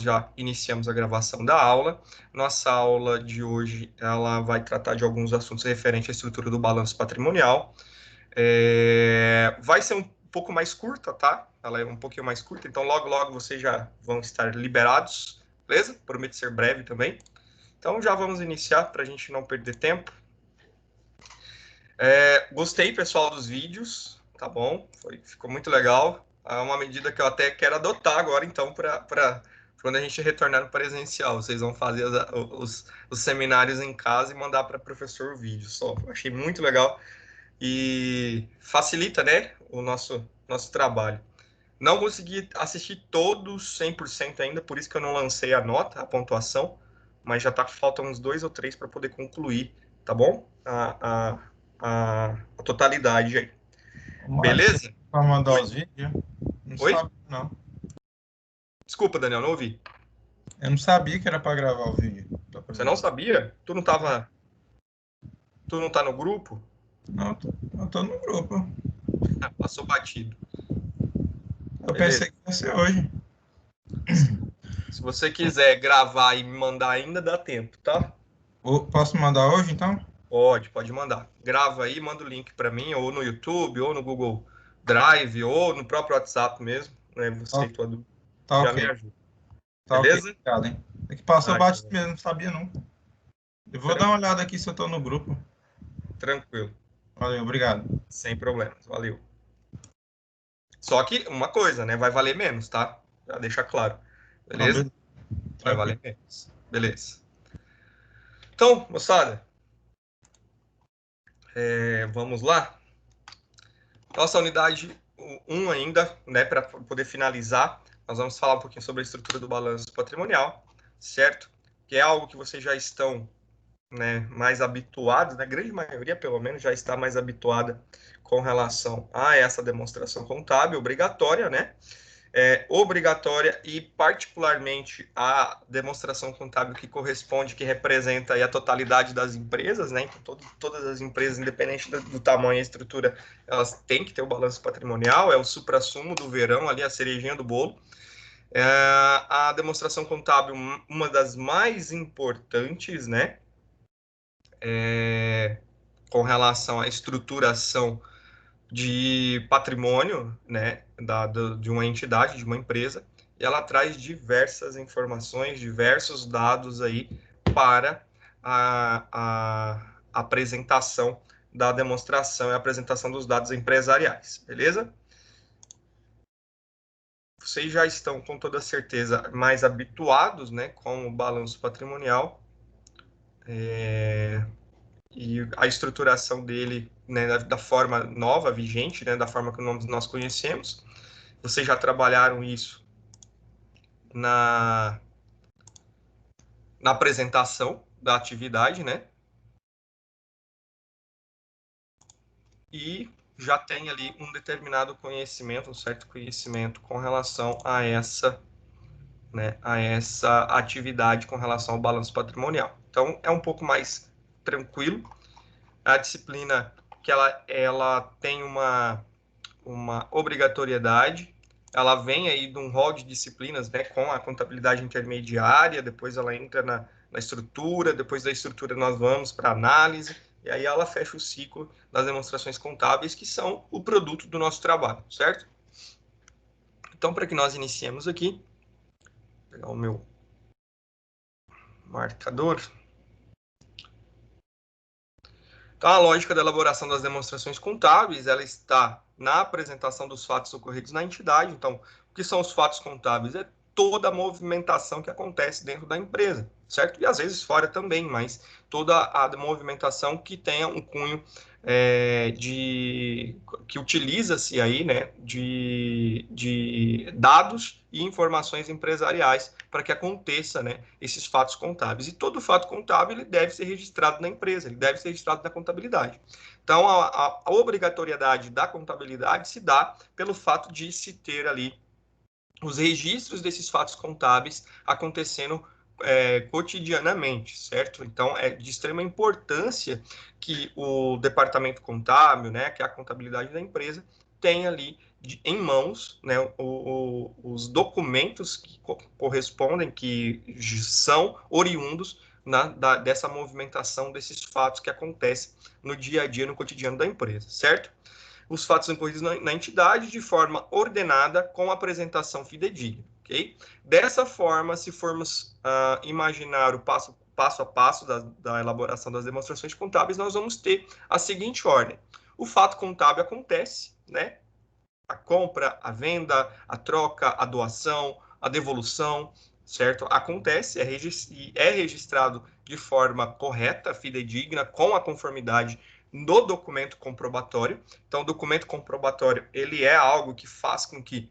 já iniciamos a gravação da aula. Nossa aula de hoje, ela vai tratar de alguns assuntos referentes à estrutura do balanço patrimonial. Vai ser um pouco mais curta, tá? Ela é um pouquinho mais curta, então logo, logo vocês já vão estar liberados, beleza? Prometo ser breve também. Então já vamos iniciar para a gente não perder tempo. Gostei, pessoal, dos vídeos, tá bom? Ficou muito legal. É uma medida que eu até quero adotar agora, então, para quando a gente retornar no presencial. Vocês vão fazer os seminários em casa e mandar para o professor o vídeo só. Eu achei muito legal e facilita, né, o nosso trabalho. Não consegui assistir todos 100% ainda, por isso que eu não lancei a nota, a pontuação, mas já tá faltam uns 2 ou 3 para poder concluir, tá bom? A totalidade aí. Márcio, Beleza? para mandar Oi? os vídeos? Não Oi? sabe, não. Desculpa, Daniel, não ouvi. Eu não sabia que era para gravar o vídeo da Você não apresentação. sabia? Tu não tá no grupo? Não, eu tô no grupo. Passou batido. Eu Beleza. pensei que ia ser hoje. Se você quiser gravar e me mandar ainda, dá tempo, tá? Posso mandar hoje, então? Pode mandar. Grava aí, manda o link para mim, ou no YouTube, ou no Google Drive, ou no próprio WhatsApp mesmo, né? Você Tá, e tua dúvida. tá Já ok. me ajuda. Tá ok. Beleza? Obrigado, hein? É que passou Ah, batido mesmo, não sabia, não. Eu vou dar uma tranquilo, olhada aqui se eu tô no grupo. tranquilo. Valeu, obrigado. Sem problemas. Valeu. Só que uma coisa, né? Vai valer menos, tá? Já deixa claro. Não, Beleza? Vai tranquilo. valer menos. Beleza. Então, moçada, vamos lá. Nossa unidade 1 ainda, né? Para poder finalizar, nós vamos falar um pouquinho sobre a estrutura do balanço patrimonial, certo? Que é algo que vocês já estão, né, mais habituados, né? A grande maioria, pelo menos, já está mais habituada com relação a essa demonstração contábil obrigatória, né? Obrigatória e particularmente a demonstração contábil que corresponde, que representa aí a totalidade das empresas, né? Então, todas as empresas, independente do tamanho e estrutura, elas têm que ter o balanço patrimonial, é o suprassumo do verão, ali a cerejinha do bolo. A demonstração contábil, uma das mais importantes, né? Com relação à estruturação de patrimônio, né, de uma entidade, de uma empresa, e ela traz diversas informações, diversos dados aí para a apresentação da demonstração e a apresentação dos dados empresariais, beleza? Vocês já estão, com toda certeza, mais habituados, né, com o balanço patrimonial, e a estruturação dele, né, da forma nova, vigente, né, da forma que nós conhecemos. Vocês já trabalharam isso na, na apresentação da atividade, né? E já tem ali um determinado conhecimento, um certo conhecimento com relação a essa, né, a essa atividade com relação ao balanço patrimonial. Então, é um pouco mais tranquilo. A disciplina que ela tem uma obrigatoriedade, ela vem aí de um rol de disciplinas, né, com a contabilidade intermediária, depois ela entra na estrutura, depois da estrutura nós vamos para análise, e aí ela fecha o ciclo das demonstrações contábeis, que são o produto do nosso trabalho, certo? Então, para que nós iniciemos aqui, vou pegar o meu marcador. Então, a lógica da elaboração das demonstrações contábeis, ela está na apresentação dos fatos ocorridos na entidade. Então, o que são os fatos contábeis? É toda a movimentação que acontece dentro da empresa, certo? E às vezes fora também, mas toda a movimentação que tenha um cunho que utiliza-se aí, né, de dados e informações empresariais para que aconteça, né, esses fatos contábeis. E todo fato contábil ele deve ser registrado na empresa, ele deve ser registrado na contabilidade. Então, a obrigatoriedade da contabilidade se dá pelo fato de se ter ali os registros desses fatos contábeis acontecendo cotidianamente, certo? Então, é de extrema importância que o departamento contábil, né, que é a contabilidade da empresa, tenha ali em mãos, né, os documentos que correspondem, que são oriundos dessa movimentação, desses fatos que acontecem no dia a dia, no cotidiano da empresa, certo? Os fatos ocorridos na entidade de forma ordenada, com apresentação fidedigna, ok? Dessa forma, se formos imaginar o passo a passo da elaboração das demonstrações contábeis, nós vamos ter a seguinte ordem. O fato contábil acontece, né? A compra, a venda, a troca, a doação, a devolução, certo? Acontece, é registrado de forma correta, fidedigna, com a conformidade no documento comprobatório. Então, o documento comprobatório, ele é algo que faz com que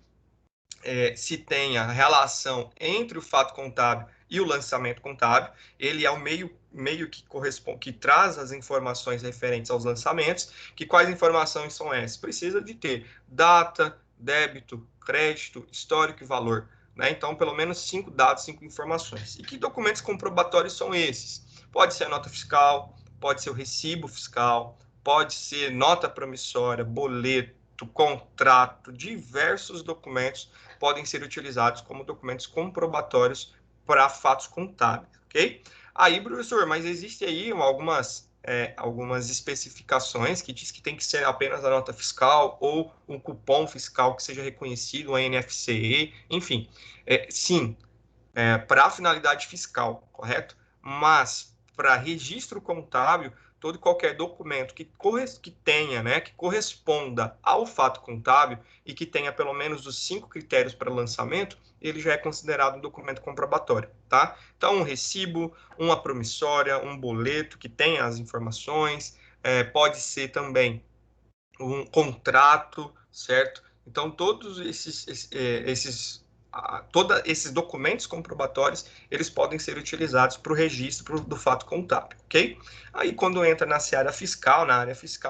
se tenha relação entre o fato contábil e o lançamento contábil. Ele é o meio que corresponde, que traz as informações referentes aos lançamentos. Que quais informações são essas? Precisa de ter data, débito, crédito, histórico e valor. Né? Então, pelo menos 5 dados, 5 informações. E que documentos comprobatórios são esses? Pode ser a nota fiscal, pode ser o recibo fiscal, pode ser nota promissória, boleto, contrato, diversos documentos podem ser utilizados como documentos comprobatórios para fatos contábeis, ok? Aí, professor, mas existe aí algumas especificações que diz que tem que ser apenas a nota fiscal ou um cupom fiscal que seja reconhecido, o NFCE, enfim. Sim, para finalidade fiscal, correto? Mas para registro contábil, todo e qualquer documento que tenha, né, que corresponda ao fato contábil e que tenha pelo menos os 5 critérios para lançamento, ele já é considerado um documento comprobatório, tá? Então, um recibo, uma promissória, um boleto que tenha as informações, pode ser também um contrato, certo? Então, todos esses documentos comprobatórios, eles podem ser utilizados para o registro do fato contábil, ok? Aí, quando entra na área fiscal,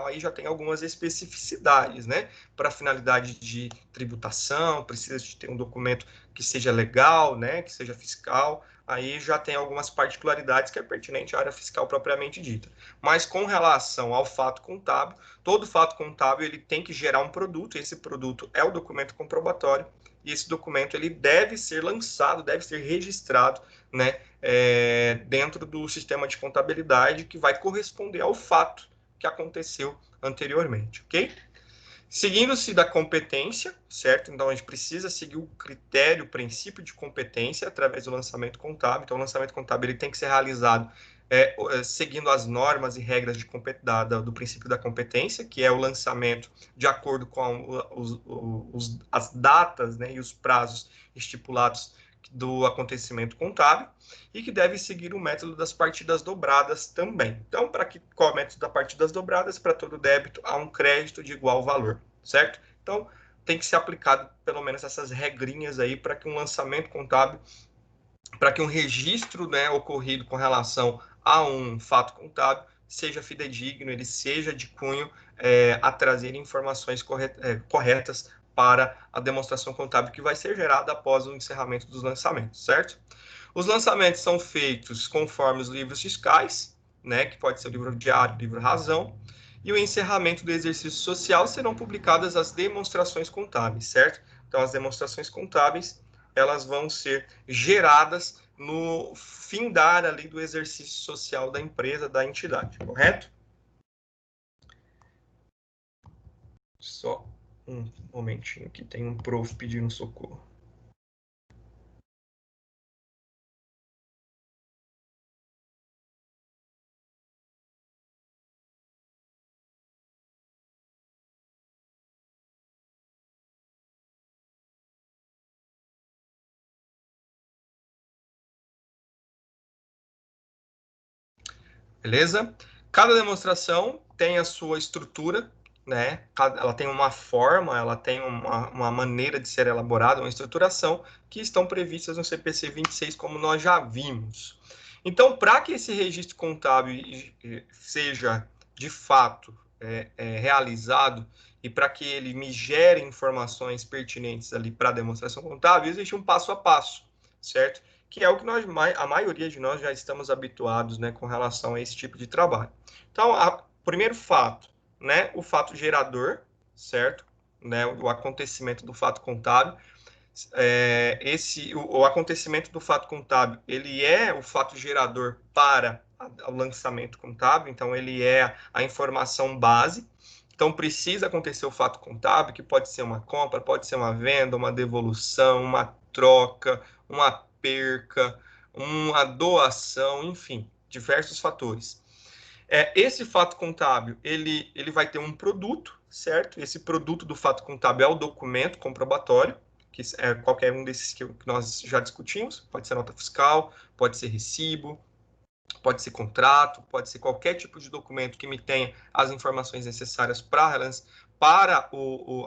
aí já tem algumas especificidades, né? Para finalidade de tributação, precisa de ter um documento que seja legal, né? Que seja fiscal, aí já tem algumas particularidades que é pertinente à área fiscal propriamente dita. Mas com relação ao fato contábil, todo fato contábil ele tem que gerar um produto, e esse produto é o documento comprobatório, e esse documento ele deve ser lançado, deve ser registrado, né, dentro do sistema de contabilidade que vai corresponder ao fato que aconteceu anteriormente, ok? Seguindo-se da competência, certo? Então, a gente precisa seguir o critério, o princípio de competência através do lançamento contábil. Então, o lançamento contábil ele tem que ser realizado seguindo as normas e regras do princípio da competência, que é o lançamento de acordo com as datas, né, e os prazos estipulados do acontecimento contábil, e que deve seguir o método das partidas dobradas também. Então, qual é o método das partidas dobradas? Para todo débito, há um crédito de igual valor, certo? Então, tem que ser aplicado pelo menos essas regrinhas aí para que um lançamento contábil, para que um registro, né, ocorrido com relação a um fato contábil seja fidedigno, ele seja de cunho a trazer informações corretas para a demonstração contábil que vai ser gerada após o encerramento dos lançamentos, certo? Os lançamentos são feitos conforme os livros fiscais, né, que pode ser o livro diário, o livro razão, e o encerramento do exercício social serão publicadas as demonstrações contábeis, certo? Então, as demonstrações contábeis, elas vão ser geradas no findar ali do exercício social da empresa, da entidade, correto? Só um momentinho que tem um prof pedindo socorro. Beleza? Cada demonstração tem a sua estrutura, né? Ela tem uma forma, ela tem uma maneira de ser elaborada, uma estruturação que estão previstas no CPC 26, como nós já vimos. Então, para que esse registro contábil seja de fato realizado e para que ele me gere informações pertinentes ali para a demonstração contábil, existe um passo a passo, certo? Que é o que a maioria de nós já estamos habituados, né, com relação a esse tipo de trabalho. Então, primeiro fato, né, o fato gerador, certo? né, o acontecimento do fato contábil. O acontecimento do fato contábil, ele é o fato gerador para o lançamento contábil, então ele é a informação base. Então precisa acontecer o fato contábil, que pode ser uma compra, pode ser uma venda, uma devolução, uma troca, uma perca, uma doação, enfim, diversos fatores. Esse fato contábil, ele vai ter um produto, certo? Esse produto do fato contábil é o documento comprobatório, que é qualquer um desses que nós já discutimos, pode ser nota fiscal, pode ser recibo, pode ser contrato, pode ser qualquer tipo de documento que me tenha as informações necessárias para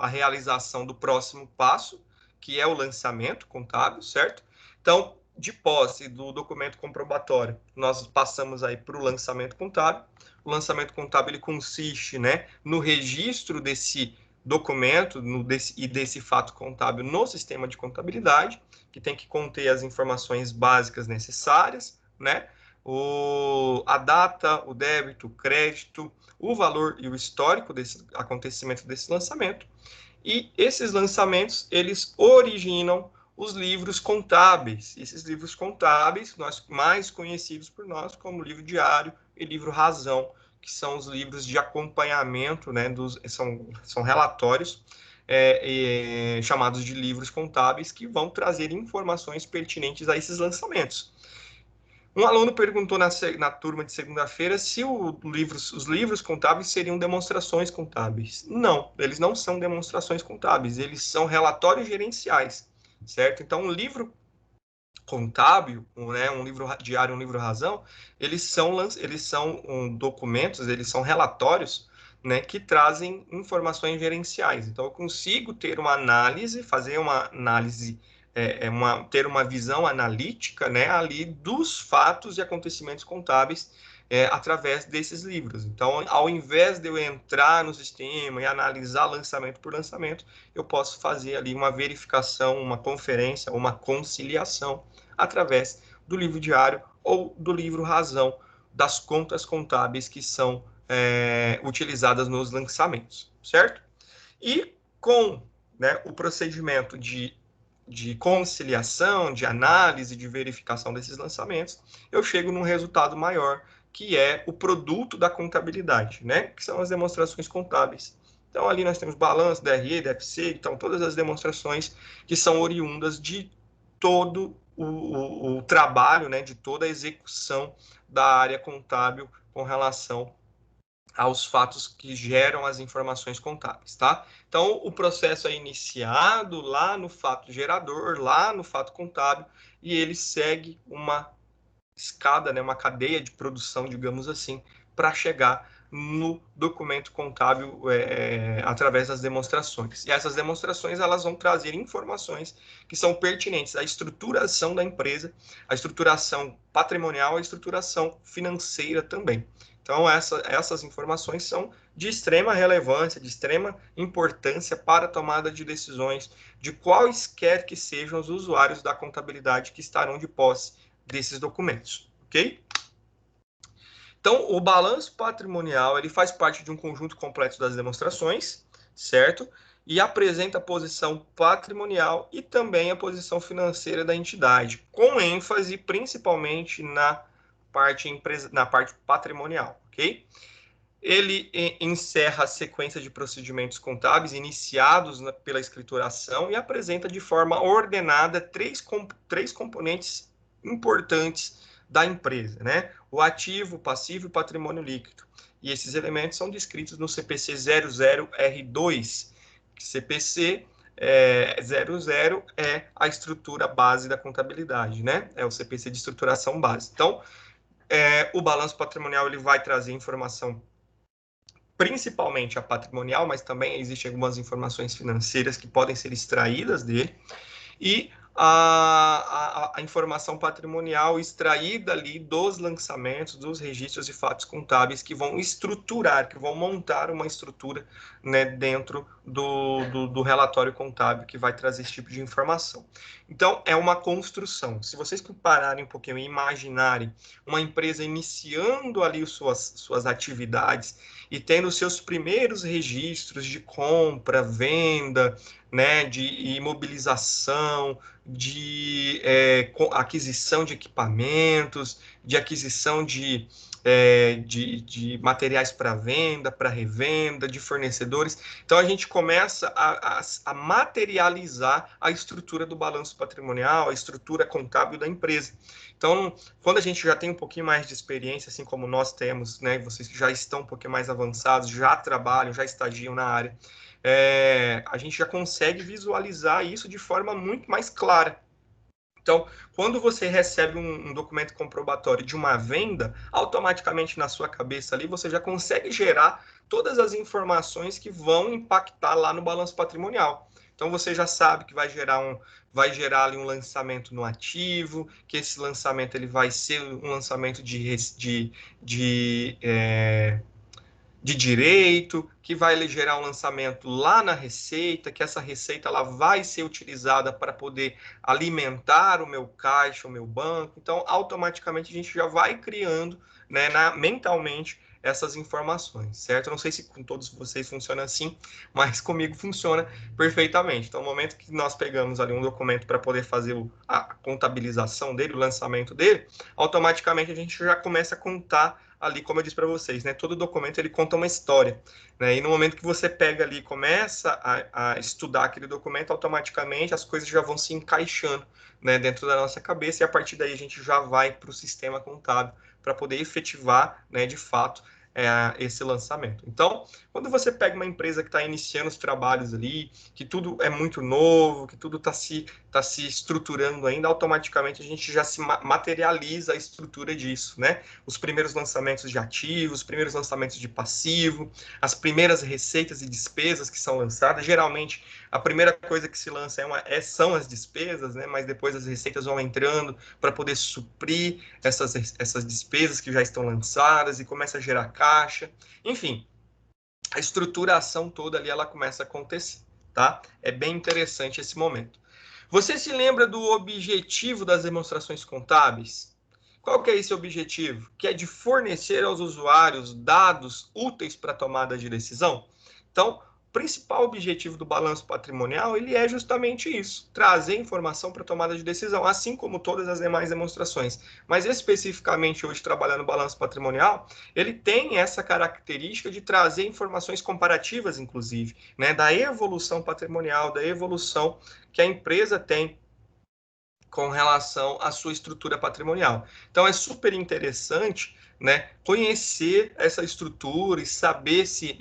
a realização do próximo passo, que é o lançamento contábil, certo? Então, de posse do documento comprobatório, nós passamos aí para o lançamento contábil. O lançamento contábil ele consiste, né, no registro desse documento e desse fato contábil no sistema de contabilidade, que tem que conter as informações básicas necessárias, né? A data, o débito, o crédito, o valor e o histórico desse acontecimento desse lançamento. E esses lançamentos, eles originam os livros contábeis. Esses livros contábeis, mais conhecidos por nós como livro diário e livro razão, que são os livros de acompanhamento, né, são relatórios chamados de livros contábeis, que vão trazer informações pertinentes a esses lançamentos. Um aluno perguntou na turma de segunda-feira se os livros contábeis seriam demonstrações contábeis. Não, eles não são demonstrações contábeis, eles são relatórios gerenciais, certo? Então, um livro contábil, né, um livro diário, um livro razão, eles são documentos, eles são relatórios, né, que trazem informações gerenciais. Então, eu consigo ter uma análise, fazer uma análise ter uma visão analítica, né, ali dos fatos e acontecimentos contábeis através desses livros. Então, ao invés de eu entrar no sistema e analisar lançamento por lançamento, eu posso fazer ali uma verificação, uma conferência, uma conciliação através do livro diário ou do livro razão das contas contábeis que são utilizadas nos lançamentos, certo? E com, né, o procedimento de conciliação, de análise, de verificação desses lançamentos, eu chego num resultado maior, que é o produto da contabilidade, né? Que são as demonstrações contábeis. Então, ali nós temos balanço, DRE, DFC, então todas as demonstrações que são oriundas de todo o trabalho, né? De toda a execução da área contábil com relação aos fatos que geram as informações contábeis, tá? Então, o processo é iniciado lá no fato gerador, lá no fato contábil, e ele segue uma escada, né, uma cadeia de produção, digamos assim, para chegar no documento contábil através das demonstrações. E essas demonstrações elas vão trazer informações que são pertinentes à estruturação da empresa, à estruturação patrimonial, à estruturação financeira também. Então, essas informações são de extrema relevância, de extrema importância para a tomada de decisões de quaisquer que sejam os usuários da contabilidade que estarão de posse desses documentos, ok? Então, o balanço patrimonial ele faz parte de um conjunto completo das demonstrações, certo? E apresenta a posição patrimonial e também a posição financeira da entidade, com ênfase principalmente na parte patrimonial, ok? Ele encerra a sequência de procedimentos contábeis iniciados pela escrituração e apresenta de forma ordenada três componentes importantes da empresa, né? O ativo, o passivo e o patrimônio líquido. E esses elementos são descritos no CPC 00R2. CPC 00 é a estrutura base da contabilidade, né? É o CPC de estruturação base. Então, o balanço patrimonial ele vai trazer informação principalmente a patrimonial, mas também existem algumas informações financeiras que podem ser extraídas dele, e a informação patrimonial extraída ali dos lançamentos, dos registros e fatos contábeis que vão estruturar, que vão montar uma estrutura, né, dentro do relatório contábil que vai trazer esse tipo de informação. Então, é uma construção. Se vocês pararem um pouquinho e imaginarem uma empresa iniciando ali suas atividades e tendo os seus primeiros registros de compra, venda, né, de imobilização, de aquisição de equipamentos, de aquisição de materiais para venda, para revenda, de fornecedores. Então, a gente começa a materializar a estrutura do balanço patrimonial, a estrutura contábil da empresa. Então, quando a gente já tem um pouquinho mais de experiência, assim como nós temos, né, vocês que já estão um pouquinho mais avançados, já trabalham, já estagiam na área, a gente já consegue visualizar isso de forma muito mais clara. Então, quando você recebe um documento comprobatório de uma venda, automaticamente na sua cabeça ali, você já consegue gerar todas as informações que vão impactar lá no balanço patrimonial. Então, você já sabe que vai gerar ali um lançamento no ativo, que esse lançamento ele vai ser um lançamento de direito, que vai gerar um lançamento lá na receita, que essa receita ela vai ser utilizada para poder alimentar o meu caixa, o meu banco. Então, automaticamente a gente já vai criando, né, mentalmente essas informações, certo? Eu não sei se com todos vocês funciona assim, mas comigo funciona perfeitamente. Então, no momento que nós pegamos ali um documento para poder fazer a contabilização dele, o lançamento dele, automaticamente a gente já começa a contar ali, como eu disse para vocês, né? Todo documento ele conta uma história, né? E no momento que você pega ali e começa a estudar aquele documento, automaticamente as coisas já vão se encaixando, né, dentro da nossa cabeça, e a partir daí a gente já vai para o sistema contábil para poder efetivar, né, de fato, esse lançamento. Então, quando você pega uma empresa que está iniciando os trabalhos ali, que tudo é muito novo, que tudo está se estruturando ainda, automaticamente a gente já se materializa a estrutura disso, né? Os primeiros lançamentos de ativos, os primeiros lançamentos de passivo, as primeiras receitas e despesas que são lançadas. Geralmente, a primeira coisa que se lança são as despesas, né? Mas depois as receitas vão entrando para poder suprir essas despesas que já estão lançadas e começa a gerar caixa. Enfim, a estruturação toda ali ela começa a acontecer, tá? É bem interessante esse momento. Você se lembra do objetivo das demonstrações contábeis? Qual que é esse objetivo? Que é de fornecer aos usuários dados úteis para a tomada de decisão? Então, o principal objetivo do balanço patrimonial, ele é justamente isso, trazer informação para a tomada de decisão, assim como todas as demais demonstrações. Mas especificamente hoje, trabalhando no balanço patrimonial, ele tem essa característica de trazer informações comparativas, inclusive, né, da evolução patrimonial, da evolução que a empresa tem com relação à sua estrutura patrimonial. Então, é super interessante, né, conhecer essa estrutura e saber se,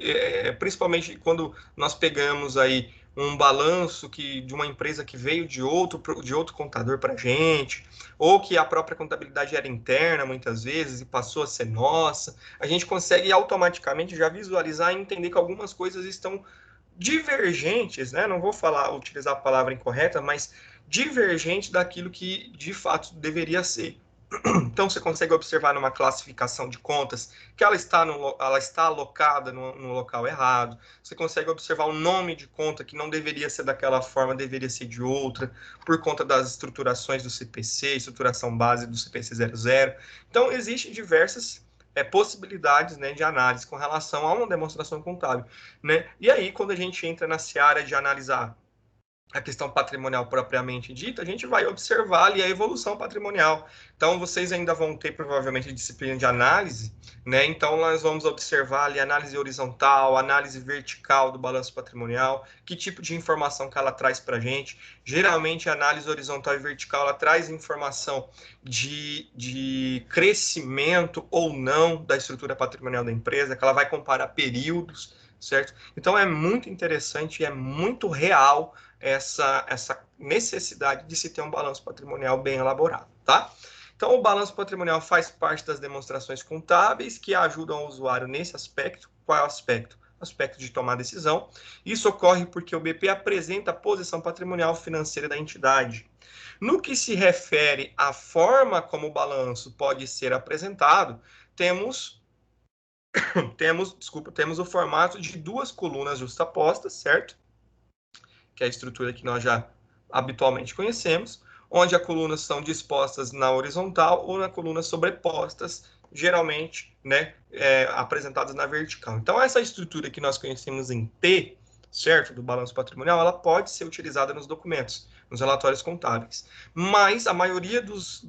principalmente quando nós pegamos aí um balanço de uma empresa que veio de outro contador para a gente, ou que a própria contabilidade era interna, muitas vezes, e passou a ser nossa, a gente consegue automaticamente já visualizar e entender que algumas coisas estão divergentes, né? Não vou utilizar a palavra incorreta, mas divergente daquilo que de fato deveria ser. Então, você consegue observar numa classificação de contas que ela está alocada no local errado. Você consegue observar o nome de conta que não deveria ser daquela forma, deveria ser de outra, por conta das estruturações do CPC, estruturação base do CPC 00. Então, existem diversas possibilidades, né, de análise com relação a uma demonstração contábil, né? E aí, quando a gente entra na seara de analisar a questão patrimonial propriamente dita, a gente vai observar ali a evolução patrimonial. Então, vocês ainda vão ter, provavelmente, disciplina de análise, né? Então, nós vamos observar ali análise horizontal, análise vertical do balanço patrimonial, que tipo de informação que ela traz para a gente. Geralmente, a análise horizontal e vertical, ela traz informação de crescimento ou não da estrutura patrimonial da empresa, que ela vai comparar períodos, certo? Então, é muito interessante e é muito real essa necessidade de se ter um balanço patrimonial bem elaborado, tá? Então, o balanço patrimonial faz parte das demonstrações contábeis que ajudam o usuário nesse aspecto. Qual é o aspecto? O aspecto de tomar decisão. Isso ocorre porque o BP apresenta a posição patrimonial financeira da entidade. No que se refere à forma como o balanço pode ser apresentado, temos o formato de duas colunas justapostas, certo? Que é a estrutura que nós já habitualmente conhecemos, onde as colunas são dispostas na horizontal ou na coluna sobrepostas, geralmente, né, apresentadas na vertical. Então, essa estrutura que nós conhecemos em T, certo, do balanço patrimonial, ela pode ser utilizada nos documentos, nos relatórios contábeis. Mas a maioria dos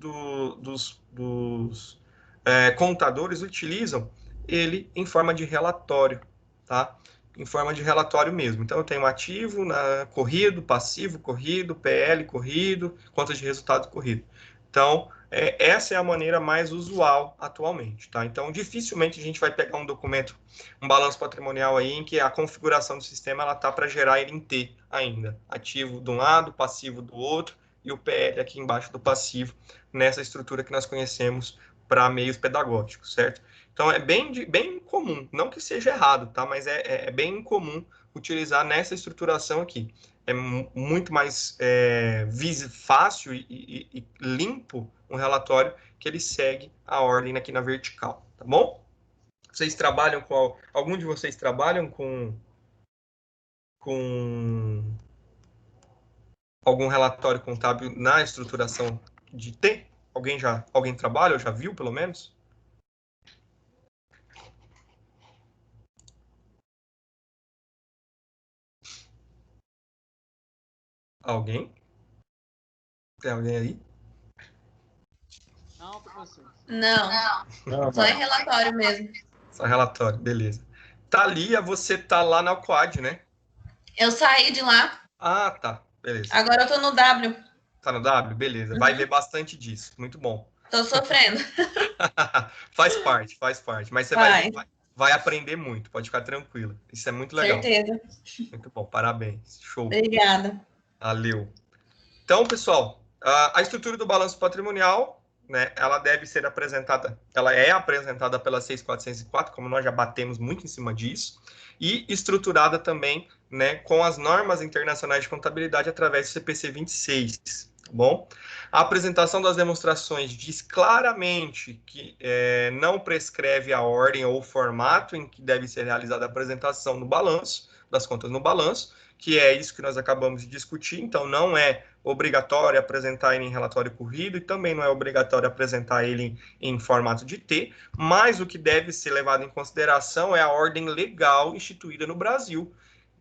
contadores utilizam ele em forma de relatório, tá? Em forma de relatório mesmo. Então, eu tenho ativo, corrido, passivo, corrido, PL, corrido, contas de resultado corrido. Então, essa é a maneira mais usual atualmente, tá? Então, dificilmente a gente vai pegar um documento, um balanço patrimonial aí, em que a configuração do sistema, ela tá para gerar ele em T ainda. Ativo de um lado, passivo do outro, e o PL aqui embaixo do passivo, nessa estrutura que nós conhecemos para meios pedagógicos, certo? Então, é bem comum, não que seja errado, tá? Mas é bem comum utilizar nessa estruturação aqui. É muito mais fácil e limpo um relatório que ele segue a ordem aqui na vertical, tá bom? Vocês trabalham com... Algum de vocês trabalham com algum relatório contábil na estruturação de T? Alguém trabalha ou já viu, pelo menos? Alguém? Tem alguém aí? Não, professor. Não, só em relatório mesmo. Só relatório, beleza. Thalia, você tá lá na Alcoad, né? Eu saí de lá. Ah, tá. Beleza. Agora eu tô no W. Tá no W? Beleza. Vai ver bastante disso. Muito bom. Tô sofrendo. Faz parte. Mas você vai aprender muito. Pode ficar tranquila. Isso é muito legal. Certeza. Muito bom. Parabéns. Show. Obrigada. Valeu. Então, pessoal, a estrutura do balanço patrimonial, né, ela deve ser apresentada, ela é apresentada pela 6.404, como nós já batemos muito em cima disso, e estruturada também, né, com as normas internacionais de contabilidade através do CPC 26, tá bom? A apresentação das demonstrações diz claramente que não prescreve a ordem ou o formato em que deve ser realizada a apresentação no balanço, das contas no balanço, que é isso que nós acabamos de discutir, então não é obrigatório apresentar ele em relatório corrido e também não é obrigatório apresentar ele em formato de T, mas o que deve ser levado em consideração é a ordem legal instituída no Brasil,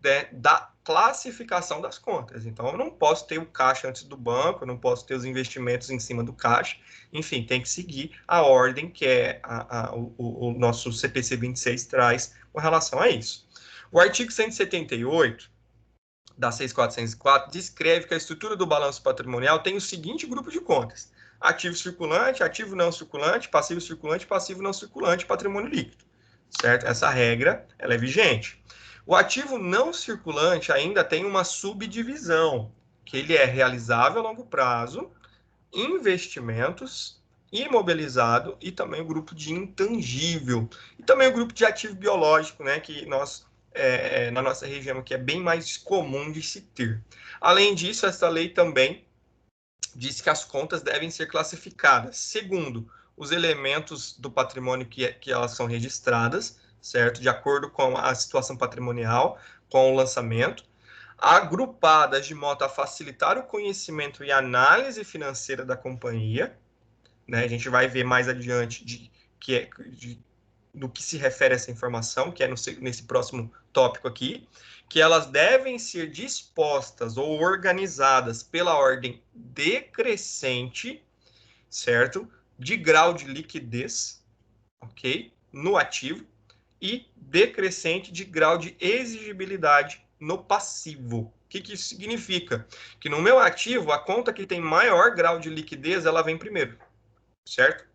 né, da classificação das contas. Então, eu não posso ter o caixa antes do banco, eu não posso ter os investimentos em cima do caixa, enfim, tem que seguir a ordem que o nosso CPC 26 traz com relação a isso. O artigo 178 da 6.404 descreve que a estrutura do balanço patrimonial tem o seguinte grupo de contas: ativo circulante, ativo não circulante, passivo circulante, passivo não circulante, patrimônio líquido, certo? Essa regra, ela é vigente. O ativo não circulante ainda tem uma subdivisão, que ele é realizável a longo prazo, investimentos, imobilizado e também o grupo de intangível. E também o grupo de ativo biológico, né, que nós na nossa região, que é bem mais comum de se ter. Além disso, essa lei também diz que as contas devem ser classificadas segundo os elementos do patrimônio que elas são registradas, certo? De acordo com a situação patrimonial, com o lançamento, agrupadas de modo a facilitar o conhecimento e análise financeira da companhia, né? A gente vai ver mais adiante do que se refere a essa informação, que é nesse próximo tópico aqui, que elas devem ser dispostas ou organizadas pela ordem decrescente, certo? De grau de liquidez, ok? No ativo, e decrescente de grau de exigibilidade no passivo. O que isso significa? Que no meu ativo, a conta que tem maior grau de liquidez, ela vem primeiro, certo?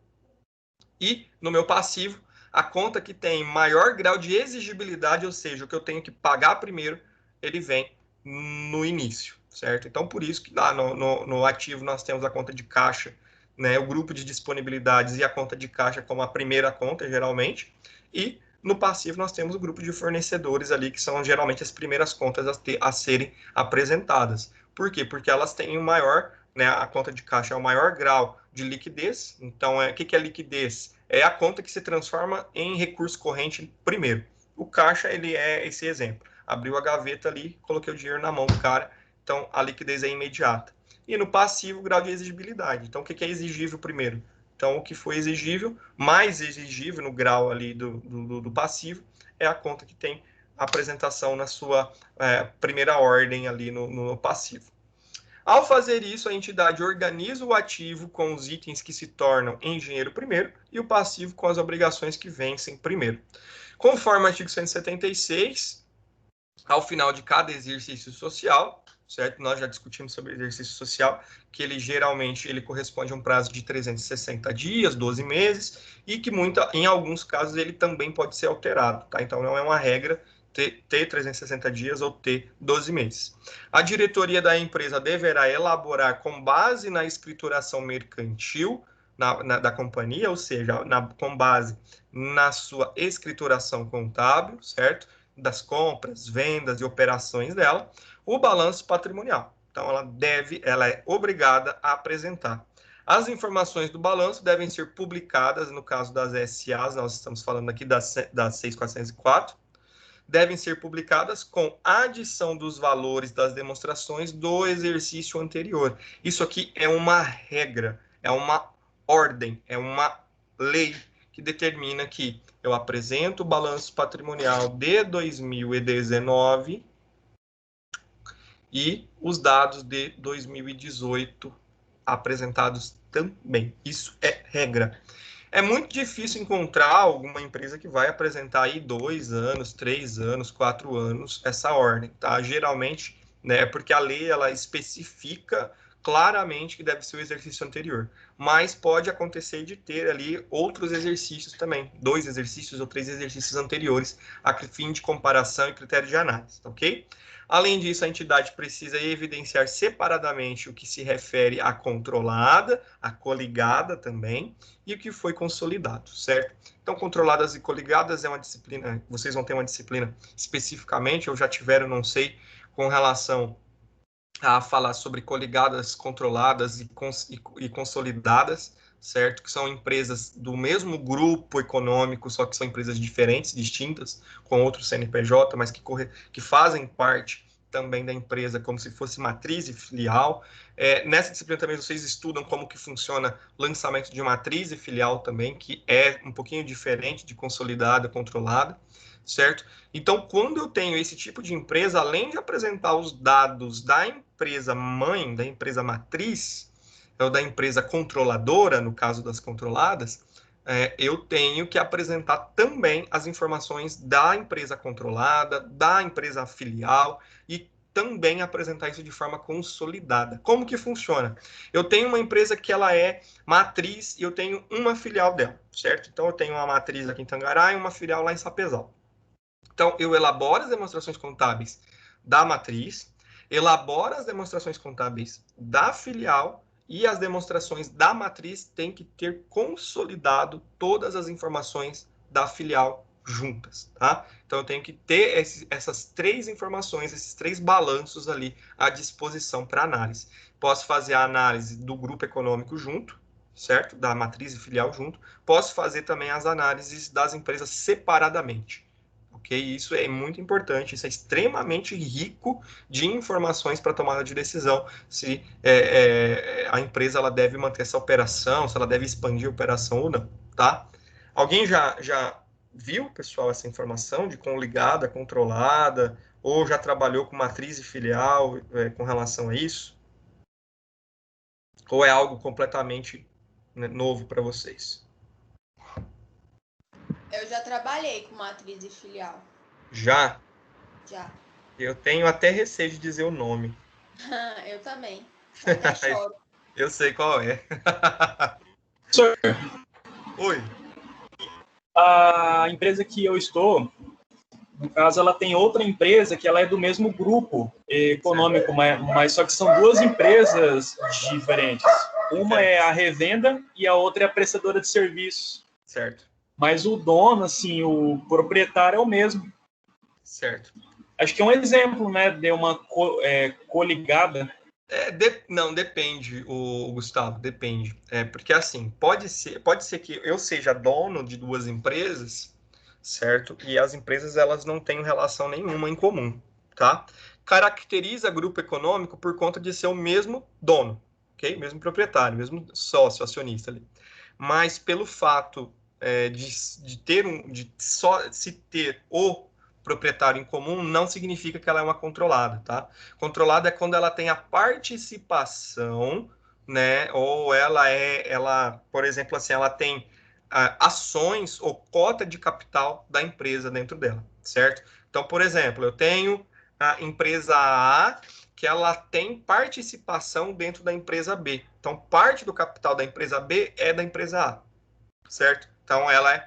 E no meu passivo, a conta que tem maior grau de exigibilidade, ou seja, o que eu tenho que pagar primeiro, ele vem no início, certo? Então, por isso que lá no ativo nós temos a conta de caixa, né, o grupo de disponibilidades e a conta de caixa como a primeira conta, geralmente, e no passivo nós temos o grupo de fornecedores ali, que são geralmente as primeiras contas a serem apresentadas. Por quê? Porque elas têm o maior, né, a conta de caixa é o maior grau de liquidez. Então, o que é liquidez? É a conta que se transforma em recurso corrente primeiro. O caixa, ele é esse exemplo. Abriu a gaveta ali, coloquei o dinheiro na mão do cara, então a liquidez é imediata. E no passivo, o grau de exigibilidade. Então, o que é exigível primeiro? Então, o que foi exigível, mais exigível no grau ali do passivo, é a conta que tem apresentação na sua primeira ordem ali no passivo. Ao fazer isso, a entidade organiza o ativo com os itens que se tornam engenheiro primeiro e o passivo com as obrigações que vencem primeiro. Conforme o artigo 176, ao final de cada exercício social, certo? Nós já discutimos sobre exercício social, que ele geralmente corresponde a um prazo de 360 dias, 12 meses, e que em alguns casos ele também pode ser alterado, tá? Então não é uma regra ter 360 dias ou ter 12 meses. A diretoria da empresa deverá elaborar com base na escrituração mercantil da companhia, ou seja, com base na sua escrituração contábil, certo? Das compras, vendas e operações dela, o balanço patrimonial. Então, ela é obrigada a apresentar. As informações do balanço devem ser publicadas, no caso das SAs, nós estamos falando aqui das 6.404, devem ser publicadas com adição dos valores das demonstrações do exercício anterior. Isso aqui é uma regra, é uma ordem, é uma lei que determina que eu apresento o balanço patrimonial de 2019 e os dados de 2018 apresentados também. Isso é regra. É muito difícil encontrar alguma empresa que vai apresentar aí 2 anos, 3 anos, 4 anos essa ordem, tá? Geralmente, né, porque a lei ela especifica claramente que deve ser o exercício anterior, mas pode acontecer de ter ali outros exercícios também, 2 exercícios ou 3 exercícios anteriores, a fim de comparação e critério de análise, ok? Além disso, a entidade precisa evidenciar separadamente o que se refere à controlada, à coligada também, e o que foi consolidado, certo? Então, controladas e coligadas é uma disciplina, vocês vão ter uma disciplina especificamente, ou já tiveram, não sei, com relação a falar sobre coligadas, controladas e consolidadas, certo? Que são empresas do mesmo grupo econômico, só que são empresas diferentes, distintas, com outro CNPJ, mas que fazem parte também da empresa como se fosse matriz e filial. Nessa disciplina também vocês estudam como que funciona o lançamento de matriz e filial também, que é um pouquinho diferente de consolidada, controlada, certo? Então, quando eu tenho esse tipo de empresa, além de apresentar os dados da empresa mãe, da empresa matriz, ou da empresa controladora, no caso das controladas, eu tenho que apresentar também as informações da empresa controlada, da empresa filial e também apresentar isso de forma consolidada. Como que funciona? Eu tenho uma empresa que ela é matriz e eu tenho uma filial dela, certo? Então, eu tenho uma matriz aqui em Tangará e uma filial lá em Sapezal. Então, eu elaboro as demonstrações contábeis da matriz, elaboro as demonstrações contábeis da filial e as demonstrações da matriz têm que ter consolidado todas as informações da filial juntas, tá? Então, eu tenho que ter essas 3 informações, esses 3 balanços ali à disposição para análise. Posso fazer a análise do grupo econômico junto, certo? Da matriz e filial junto. Posso fazer também as análises das empresas separadamente. Ok? Isso é muito importante, isso é extremamente rico de informações para tomada de decisão, se a empresa ela deve manter essa operação, se ela deve expandir a operação ou não, tá? Alguém já viu, pessoal, essa informação de coligada, controlada, ou já trabalhou com matriz e filial com relação a isso? Ou é algo completamente novo para vocês? Eu já trabalhei com matriz e filial. Já? Já. Eu tenho até receio de dizer o nome. Eu também. Até choro. Eu sei qual é. Senhor, Oi. a empresa que eu estou, no caso, ela tem outra empresa que ela é do mesmo grupo econômico, mas só que são 2 empresas diferentes. Uma é a revenda e a outra é a prestadora de serviços. Certo. Mas o dono, assim, o proprietário é o mesmo. Certo. Acho que é um exemplo, né, de uma coligada. Não, depende, o Gustavo, depende. Porque assim, pode ser que eu seja dono de 2 empresas, certo? E as empresas elas não têm relação nenhuma em comum, tá? Caracteriza grupo econômico por conta de ser o mesmo dono, ok? Mesmo proprietário, mesmo sócio, acionista ali. mas pelo fato de só se ter o proprietário em comum, não significa que ela é uma controlada, tá? Controlada é quando ela tem a participação, né? Ou ela, por exemplo, assim, ela tem ações ou cota de capital da empresa dentro dela, certo? Então, por exemplo, eu tenho a empresa A, que ela tem participação dentro da empresa B. Então, parte do capital da empresa B é da empresa A, certo? Então, ela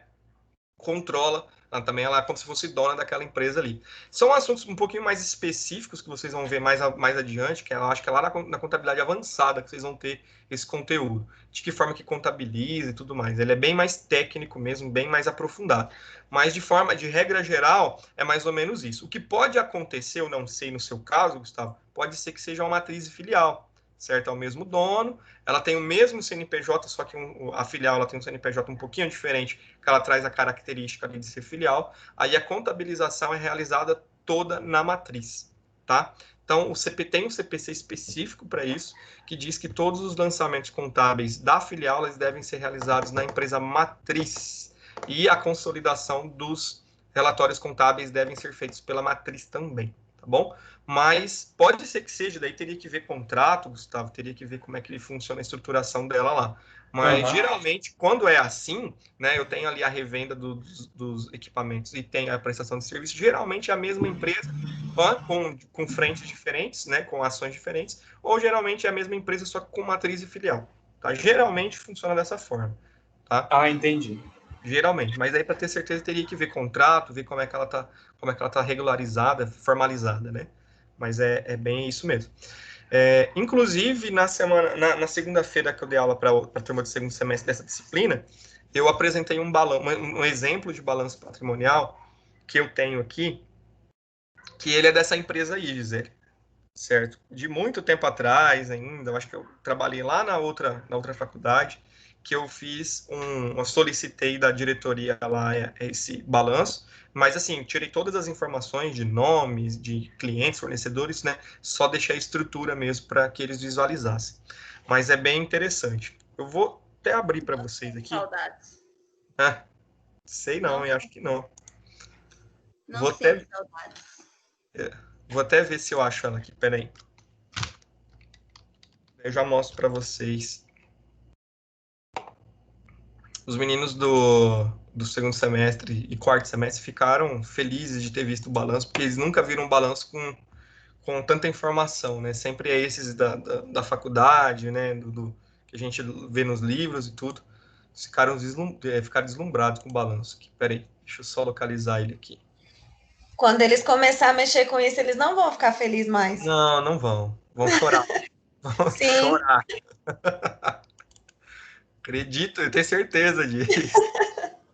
controla, ela é como se fosse dona daquela empresa ali. São assuntos um pouquinho mais específicos que vocês vão ver mais adiante, que eu acho que é lá na contabilidade avançada que vocês vão ter esse conteúdo. De que forma que contabiliza e tudo mais. Ele é bem mais técnico mesmo, bem mais aprofundado. Mas de regra geral, é mais ou menos isso. O que pode acontecer, eu não sei no seu caso, Gustavo, pode ser que seja uma matriz e filial, certo? É o mesmo dono, ela tem o mesmo CNPJ, só que a filial ela tem um CNPJ um pouquinho diferente, que ela traz a característica ali de ser filial, aí a contabilização é realizada toda na matriz, tá? Então, o CP tem um CPC específico para isso, que diz que todos os lançamentos contábeis da filial eles devem ser realizados na empresa matriz, e a consolidação dos relatórios contábeis devem ser feitos pela matriz também, tá bom? Mas pode ser que seja, daí teria que ver contrato, Gustavo, teria que ver como é que funciona a estruturação dela lá. Mas, geralmente, quando é assim, né, eu tenho ali a revenda dos equipamentos e tem a prestação de serviço, geralmente é a mesma empresa, com frentes diferentes, né, com ações diferentes, ou geralmente é a mesma empresa, só que com matriz e filial. Tá? Geralmente funciona dessa forma. Tá? Ah, entendi. Geralmente, mas aí para ter certeza teria que ver contrato, ver como é que ela tá regularizada, formalizada, né? Mas é bem isso mesmo. Inclusive, na segunda-feira que eu dei aula para a turma do segundo semestre dessa disciplina, eu apresentei um exemplo de balanço patrimonial que eu tenho aqui, que ele é dessa empresa aí, Gisele, certo? De muito tempo atrás ainda, eu acho que eu trabalhei lá na outra faculdade, que eu eu solicitei da diretoria lá esse balanço, mas assim, tirei todas as informações de nomes, de clientes, fornecedores, né? Só deixei a estrutura mesmo para que eles visualizassem. Mas é bem interessante. Eu vou até abrir para vocês aqui. Saudades. Sei não, eu acho que não. Não Vou sei, até, saudades. vou até ver se eu acho ela aqui, peraí. Eu já mostro para vocês. Os meninos do segundo semestre e quarto semestre ficaram felizes de ter visto o balanço, porque eles nunca viram um balanço com tanta informação, né? Sempre é esses da faculdade, né? Que a gente vê nos livros e tudo. Ficaram deslumbrados com o balanço. Peraí, deixa eu só localizar ele aqui. Quando eles começarem a mexer com isso, eles não vão ficar felizes mais. Não, não vão. Vão chorar. Vão Sim. chorar. Acredito, eu tenho certeza disso.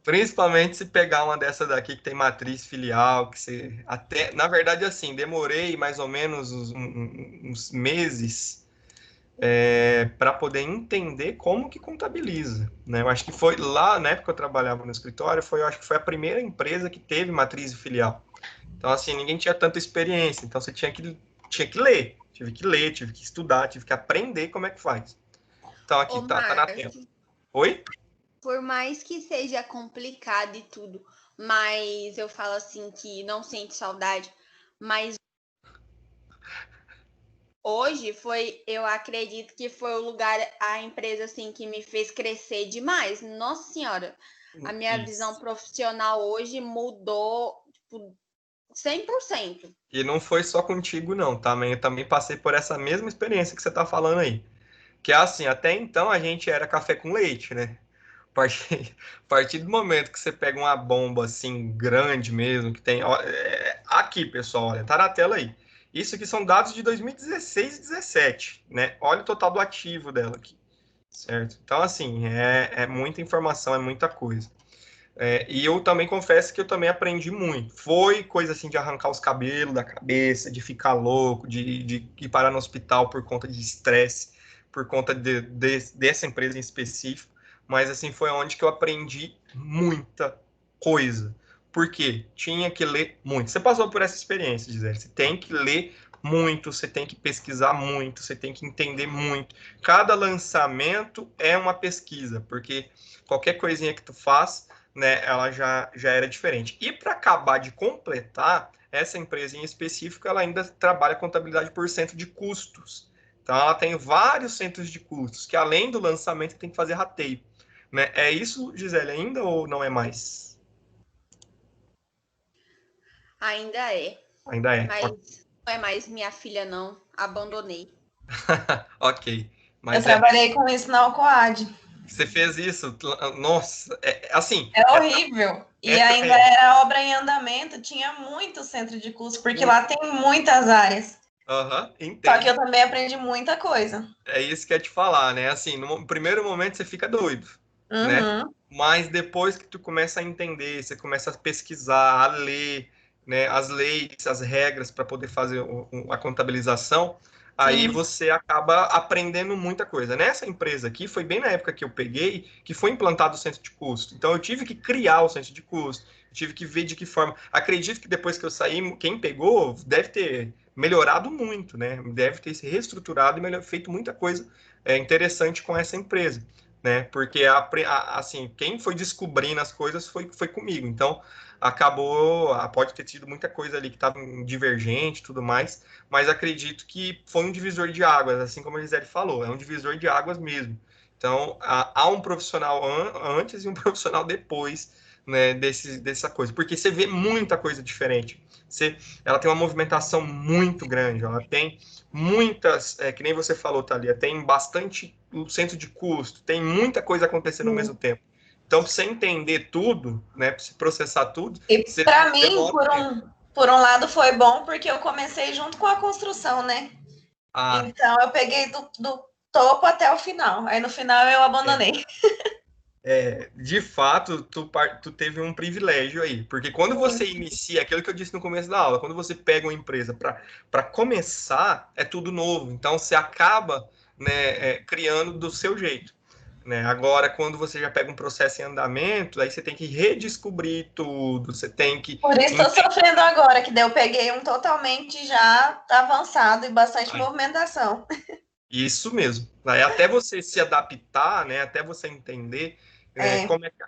Principalmente se pegar uma dessa daqui que tem matriz filial, que você até, na verdade, assim, demorei mais ou menos uns meses para poder entender como que contabiliza, né? Eu acho que foi lá, na época que eu trabalhava no escritório, eu acho que foi a primeira empresa que teve matriz filial. Então, assim, ninguém tinha tanta experiência, então você tinha que ler, tive que estudar, tive que aprender como é que faz. Então, aqui tá na tela. Oi? Por mais que seja complicado e tudo, mas eu falo assim que não sente saudade, mas hoje eu acredito que foi o lugar, a empresa assim que me fez crescer demais. Nossa Senhora, a minha visão profissional hoje mudou, tipo, 100%. E não foi só contigo, não, tá? Eu também passei por essa mesma experiência que você tá falando aí. Que é assim, até então a gente era café com leite, né? A partir do momento que você pega uma bomba assim, grande mesmo, que tem. Aqui, pessoal, olha, tá na tela aí. Isso aqui são dados de 2016 e 2017, né? Olha o total do ativo dela aqui, certo? Então, assim, é muita informação, é muita coisa. E eu também confesso que eu também aprendi muito. Foi coisa assim de arrancar os cabelos da cabeça, de ficar louco, de ir parar no hospital por conta de estresse, por conta dessa empresa em específico. Mas assim, foi onde que eu aprendi muita coisa. Por quê? Tinha que ler muito. Você passou por essa experiência, Gisele. Você tem que ler muito, você tem que pesquisar muito, você tem que entender muito. Cada lançamento é uma pesquisa, porque qualquer coisinha que tu faz, né, ela já era diferente. E para acabar de completar, essa empresa em específico, ela ainda trabalha contabilidade por centro de custos. Então, ela tem vários centros de custos, que além do lançamento, tem que fazer rateio. Né? É isso, Gisele, ainda ou não é mais? Ainda é, Ainda é. mas não é mais minha filha, não. Abandonei. Ok. Eu Mas trabalhei com isso na Alcoad. você fez isso? Nossa, assim. É horrível. E ainda era obra em andamento, tinha muito centro de curso, porque lá tem muitas áreas. Só que eu também aprendi muita coisa. É isso que eu ia te falar, né? Assim, no primeiro momento você fica doido, né? Mas depois que tu começa a entender, você começa a pesquisar, a ler, né, as leis, as regras para poder fazer a contabilização, aí você acaba aprendendo muita coisa. Nessa empresa aqui, foi bem na época que eu peguei, que foi implantado o centro de custo. Então, eu tive que criar o centro de custo, eu tive que ver de que forma. Acredito que depois que eu saí, quem pegou deve ter melhorado muito, né? Deve ter se reestruturado e feito muita coisa interessante com essa empresa, né? Porque assim, quem foi descobrindo as coisas foi comigo. Então, acabou, pode ter tido muita coisa ali que estava divergente e tudo mais, mas acredito que foi um divisor de águas, assim como a Gisele falou, é um divisor de águas mesmo. Então, há um profissional antes e um profissional depois, né, dessa coisa, porque você vê muita coisa diferente. Ela tem uma movimentação muito grande, ela tem muitas, que nem você falou, Thalia, tem bastante centro de custo, tem muita coisa acontecendo ao mesmo tempo. Então, para você entender tudo, né, para você processar tudo, e para mim, por um lado, foi bom, porque eu comecei junto com a construção, né? Então, eu peguei do topo até o final. Aí, no final, eu abandonei. De fato, tu teve um privilégio aí, porque quando você inicia, aquilo que eu disse no começo da aula, quando você pega uma empresa para começar, é tudo novo, então você acaba, né, criando do seu jeito. Né? Agora, quando você já pega um processo em andamento, aí você tem que redescobrir tudo, você tem que... Por isso estou sofrendo agora, que daí eu peguei um totalmente já avançado e bastante movimentação. Isso mesmo. Aí até você se adaptar, né? Até você entender como é que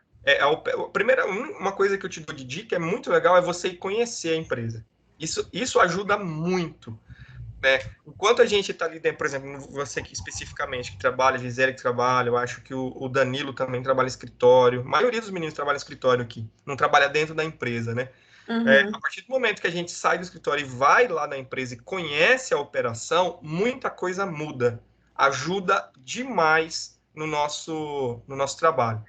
primeira, uma coisa que eu te dou de dica é muito legal é você conhecer a empresa. Isso ajuda muito. Né? Enquanto a gente está ali dentro, por exemplo, você aqui especificamente que trabalha, Gisele que trabalha, eu acho que o Danilo também trabalha em escritório. A maioria dos meninos trabalha em escritório aqui, não trabalha dentro da empresa, né? A partir do momento que a gente sai do escritório e vai lá na empresa e conhece a operação, muita coisa muda. Ajuda demais no nosso trabalho,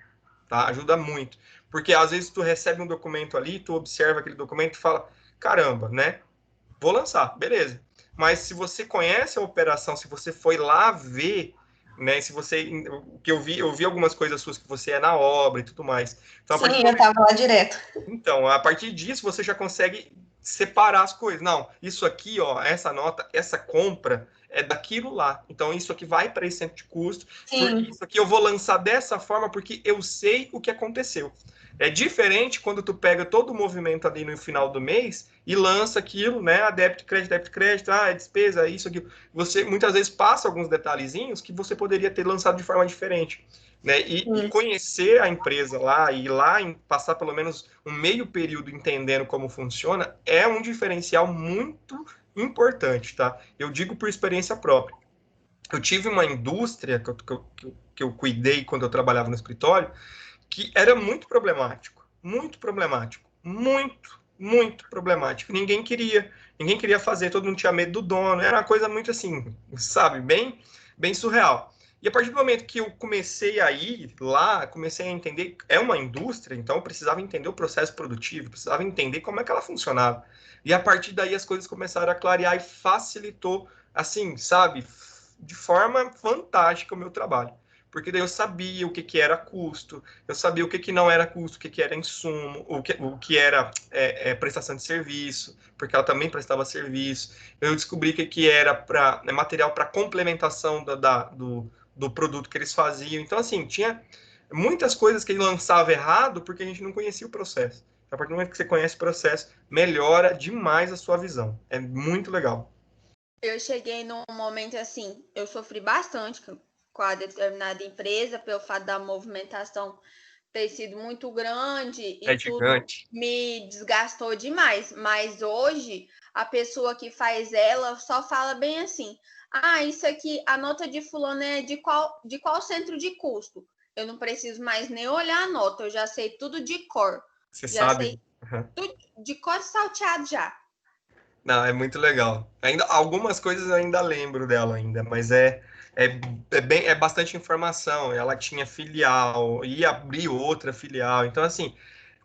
tá? Ajuda muito. Porque às vezes tu recebe um documento ali, tu observa aquele documento e fala, caramba, né? Vou lançar, beleza. Mas se você conhece a operação, se você foi lá ver, né? Se você, que eu vi algumas coisas suas que você é na obra e tudo mais. Então, sim, eu estava lá direto. Então, a partir disso você já consegue separar as coisas. Não, isso aqui, ó, essa nota, essa compra é daquilo lá. Então, isso aqui vai para esse centro de custo. Isso aqui eu vou lançar dessa forma porque eu sei o que aconteceu. É diferente quando tu pega todo o movimento ali no final do mês e lança aquilo, né? Débito, crédito, é despesa, isso, aquilo. Você muitas vezes passa alguns detalhezinhos que você poderia ter lançado de forma diferente. Né? E conhecer a empresa lá, e ir lá passar pelo menos um meio período entendendo como funciona, é um diferencial muito importante, tá? Eu digo por experiência própria. Eu tive uma indústria que eu cuidei quando eu trabalhava no escritório, que era muito problemático, muito problemático, muito problemático. Ninguém queria fazer, todo mundo tinha medo do dono, era uma coisa muito assim, sabe, bem surreal. E a partir do momento que eu comecei a ir lá, comecei a entender, é uma indústria, então eu precisava entender o processo produtivo, precisava entender como é que ela funcionava. E a partir daí as coisas começaram a clarear e facilitou, assim, sabe, de forma fantástica o meu trabalho. Porque daí eu sabia o que era custo, eu sabia o que não era custo, o que era insumo, o que era prestação de serviço, porque ela também prestava serviço. Eu descobri o que era material para complementação do produto que eles faziam. Então, assim, tinha muitas coisas que ele lançava errado porque a gente não conhecia o processo. A partir do momento que você conhece o processo, melhora demais a sua visão. É muito legal. Eu cheguei num momento assim, eu sofri bastante com a determinada empresa, pelo fato da movimentação ter sido muito grande e tudo me desgastou demais. Mas hoje, a pessoa que faz ela só fala bem assim, isso aqui, a nota de fulano é de qual centro de custo? Eu não preciso mais nem olhar a nota, eu já sei tudo de cor. Você já sabe? sei tudo de cor salteado já. Não, é muito legal. Ainda algumas coisas eu ainda lembro dela ainda, mas é bastante informação. Ela tinha filial, ia abrir outra filial. Então, assim,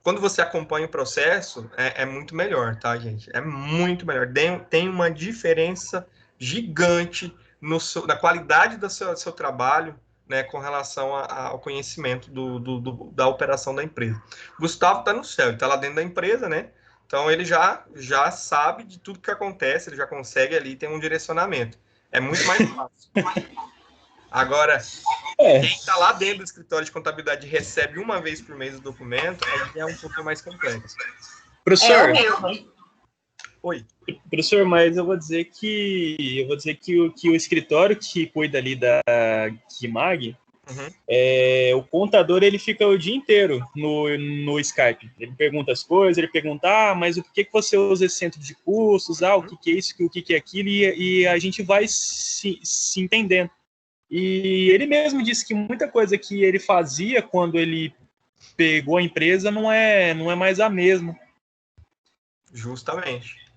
quando você acompanha o processo, é muito melhor, tá, gente? É muito melhor. Tem uma diferença gigante na qualidade do seu trabalho, né, com relação ao conhecimento da operação da empresa. Gustavo está no céu, ele está lá dentro da empresa, né? Então ele já sabe de tudo que acontece, ele já consegue ali ter um direcionamento. É muito mais fácil. Agora, quem está lá dentro do escritório de contabilidade e recebe uma vez por mês o documento, aí é um pouquinho mais complexo. Professor, Oi. Professor, mas eu vou dizer que o escritório que cuida ali da KIMAG, o contador ele fica o dia inteiro no Skype. Ele pergunta as coisas, ele pergunta, mas o que você usa esse centro de custos, o que é isso, o que é aquilo, e a gente vai se entendendo. E ele mesmo disse que muita coisa que ele fazia quando ele pegou a empresa não é mais a mesma. Justamente.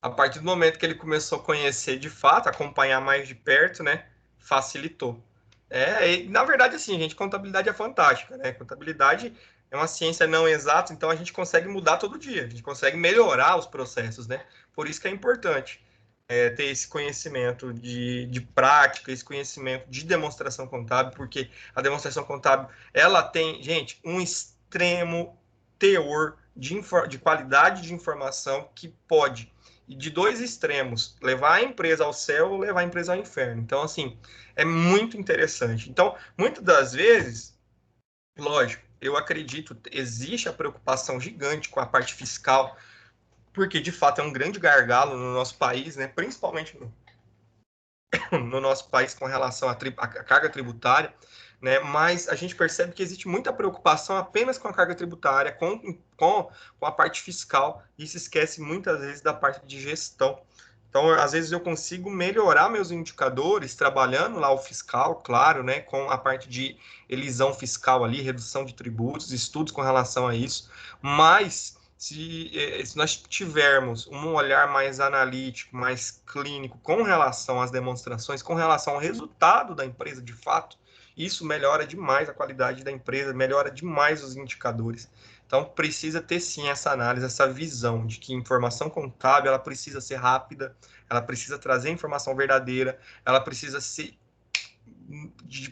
A partir do momento que ele começou a conhecer de fato, acompanhar mais de perto, né, facilitou. Na verdade, assim, gente, contabilidade é fantástica, né? Contabilidade é uma ciência não exata, então a gente consegue mudar todo dia, a gente consegue melhorar os processos, né? Por isso que é importante ter esse conhecimento de prática, esse conhecimento de demonstração contábil, porque a demonstração contábil, ela tem, gente, um extremo teor de qualidade de informação que pode, de dois extremos, levar a empresa ao céu ou levar a empresa ao inferno. Então, assim, é muito interessante. Então, muitas das vezes, lógico, eu acredito, existe a preocupação gigante com a parte fiscal, porque de fato é um grande gargalo no nosso país, né? Principalmente no nosso país com relação à carga tributária, né? Mas a gente percebe que existe muita preocupação apenas com a carga tributária, com a parte fiscal, e se esquece muitas vezes da parte de gestão. Então, às vezes eu consigo melhorar meus indicadores trabalhando lá o fiscal, claro, né, com a parte de elisão fiscal ali, redução de tributos, estudos com relação a isso, mas se nós tivermos um olhar mais analítico, mais clínico com relação às demonstrações, com relação ao resultado da empresa de fato, isso melhora demais a qualidade da empresa, melhora demais os indicadores. Então, precisa ter sim essa análise, essa visão de que informação contábil ela precisa ser rápida, ela precisa trazer informação verdadeira, ela precisa ser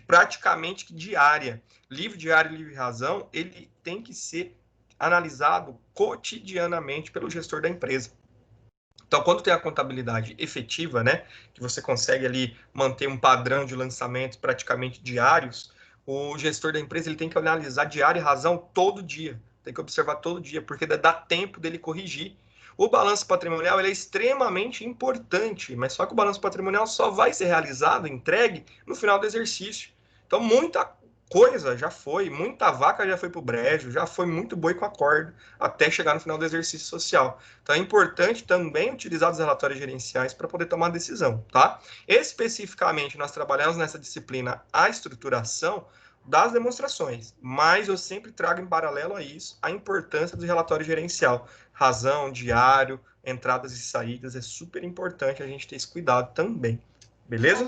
praticamente diária. Livre diário, livre razão, ele tem que ser analisado cotidianamente pelo gestor da empresa. Então, quando tem a contabilidade efetiva, né, que você consegue ali manter um padrão de lançamentos praticamente diários, o gestor da empresa ele tem que analisar diário e razão todo dia. Tem que observar todo dia, porque dá tempo dele corrigir. O balanço patrimonial ele é extremamente importante, mas só que o balanço patrimonial só vai ser realizado, entregue, no final do exercício. Então, muita coisa já foi, muita vaca já foi para o brejo, já foi muito boi com a corda, até chegar no final do exercício social. Então, é importante também utilizar os relatórios gerenciais para poder tomar decisão, tá? Especificamente, nós trabalhamos nessa disciplina a estruturação das demonstrações, mas eu sempre trago em paralelo a isso a importância do relatório gerencial. Razão, diário, entradas e saídas, é super importante a gente ter esse cuidado também. Beleza?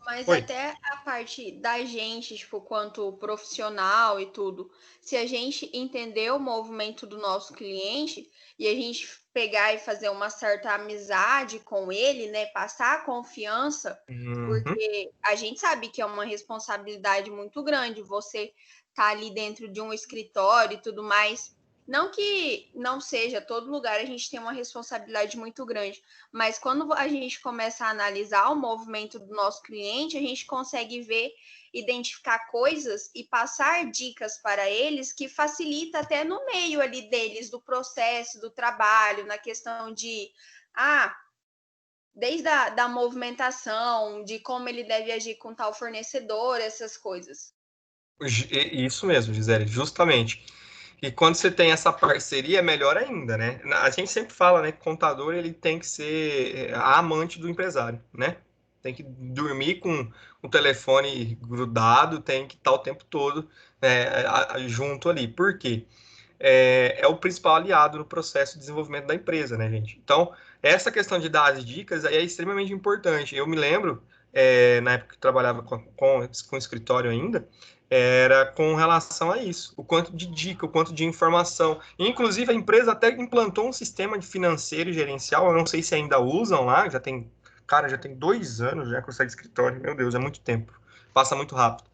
Mas até a parte da gente, tipo, quanto profissional e tudo, se a gente entender o movimento do nosso cliente e a gente pegar e fazer uma certa amizade com ele, né, passar a confiança, porque a gente sabe que é uma responsabilidade muito grande você tá ali dentro de um escritório e tudo mais. Não que não seja, todo lugar a gente tem uma responsabilidade muito grande, mas quando a gente começa a analisar o movimento do nosso cliente, a gente consegue ver, identificar coisas e passar dicas para eles que facilita até no meio ali deles, do processo, do trabalho, na questão de, desde a movimentação, de como ele deve agir com tal fornecedor, essas coisas. Isso mesmo, Gisele, justamente. E quando você tem essa parceria, é melhor ainda, né? A gente sempre fala, né, que o contador ele tem que ser a amante do empresário, né? Tem que dormir com o telefone grudado, tem que estar o tempo todo junto ali. Por quê? É o principal aliado no processo de desenvolvimento da empresa, né, gente? Então, essa questão de dar as dicas aí é extremamente importante. Eu me lembro, na época que eu trabalhava com escritório ainda, era com relação a isso, o quanto de dica, o quanto de informação. Inclusive, a empresa até implantou um sistema de financeiro e gerencial, eu não sei se ainda usam lá, já tem 2 anos já que eu saí de escritório, meu Deus, é muito tempo, passa muito rápido.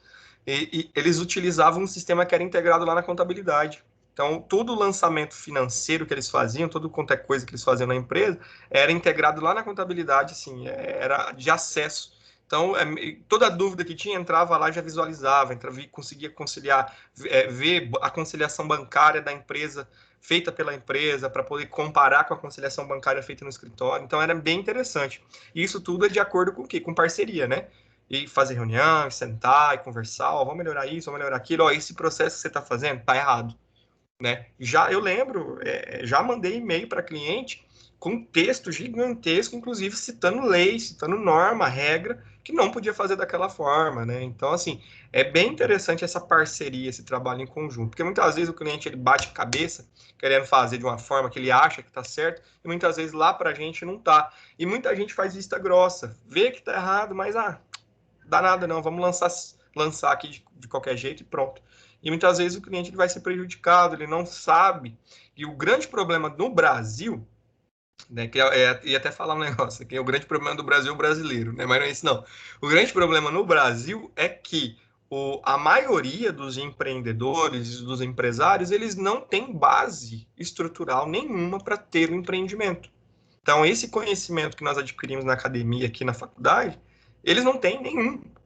E eles utilizavam um sistema que era integrado lá na contabilidade. Então, todo o lançamento financeiro que eles faziam, toda qualquer coisa que eles faziam na empresa, era integrado lá na contabilidade, assim, era de acesso. Então, toda dúvida que tinha, entrava lá e já visualizava, conseguia conciliar, ver a conciliação bancária da empresa, feita pela empresa, para poder comparar com a conciliação bancária feita no escritório. Então, era bem interessante. E isso tudo é de acordo com o quê? Com parceria, né? E fazer reunião, e sentar, e conversar, ó, vamos melhorar isso, vamos melhorar aquilo, ó, esse processo que você está fazendo está errado, né? Já eu lembro, já mandei e-mail para cliente com texto gigantesco, inclusive citando lei, citando norma, regra, que não podia fazer daquela forma, né? Então, assim, é bem interessante essa parceria, esse trabalho em conjunto, porque muitas vezes o cliente ele bate cabeça querendo fazer de uma forma que ele acha que está certo, e muitas vezes lá para a gente não tá. E muita gente faz vista grossa, vê que está errado, mas dá nada não, vamos lançar aqui de qualquer jeito e pronto. E muitas vezes o cliente ele vai ser prejudicado, ele não sabe. E o grande problema no Brasil, né, que ia até falar um negócio, que o grande problema do Brasil é o brasileiro, né, mas não é isso não. O grande problema no Brasil é que a maioria dos empreendedores, dos empresários, eles não têm base estrutural nenhuma para ter um empreendimento. Então, esse conhecimento que nós adquirimos na academia, aqui na faculdade, eles não têm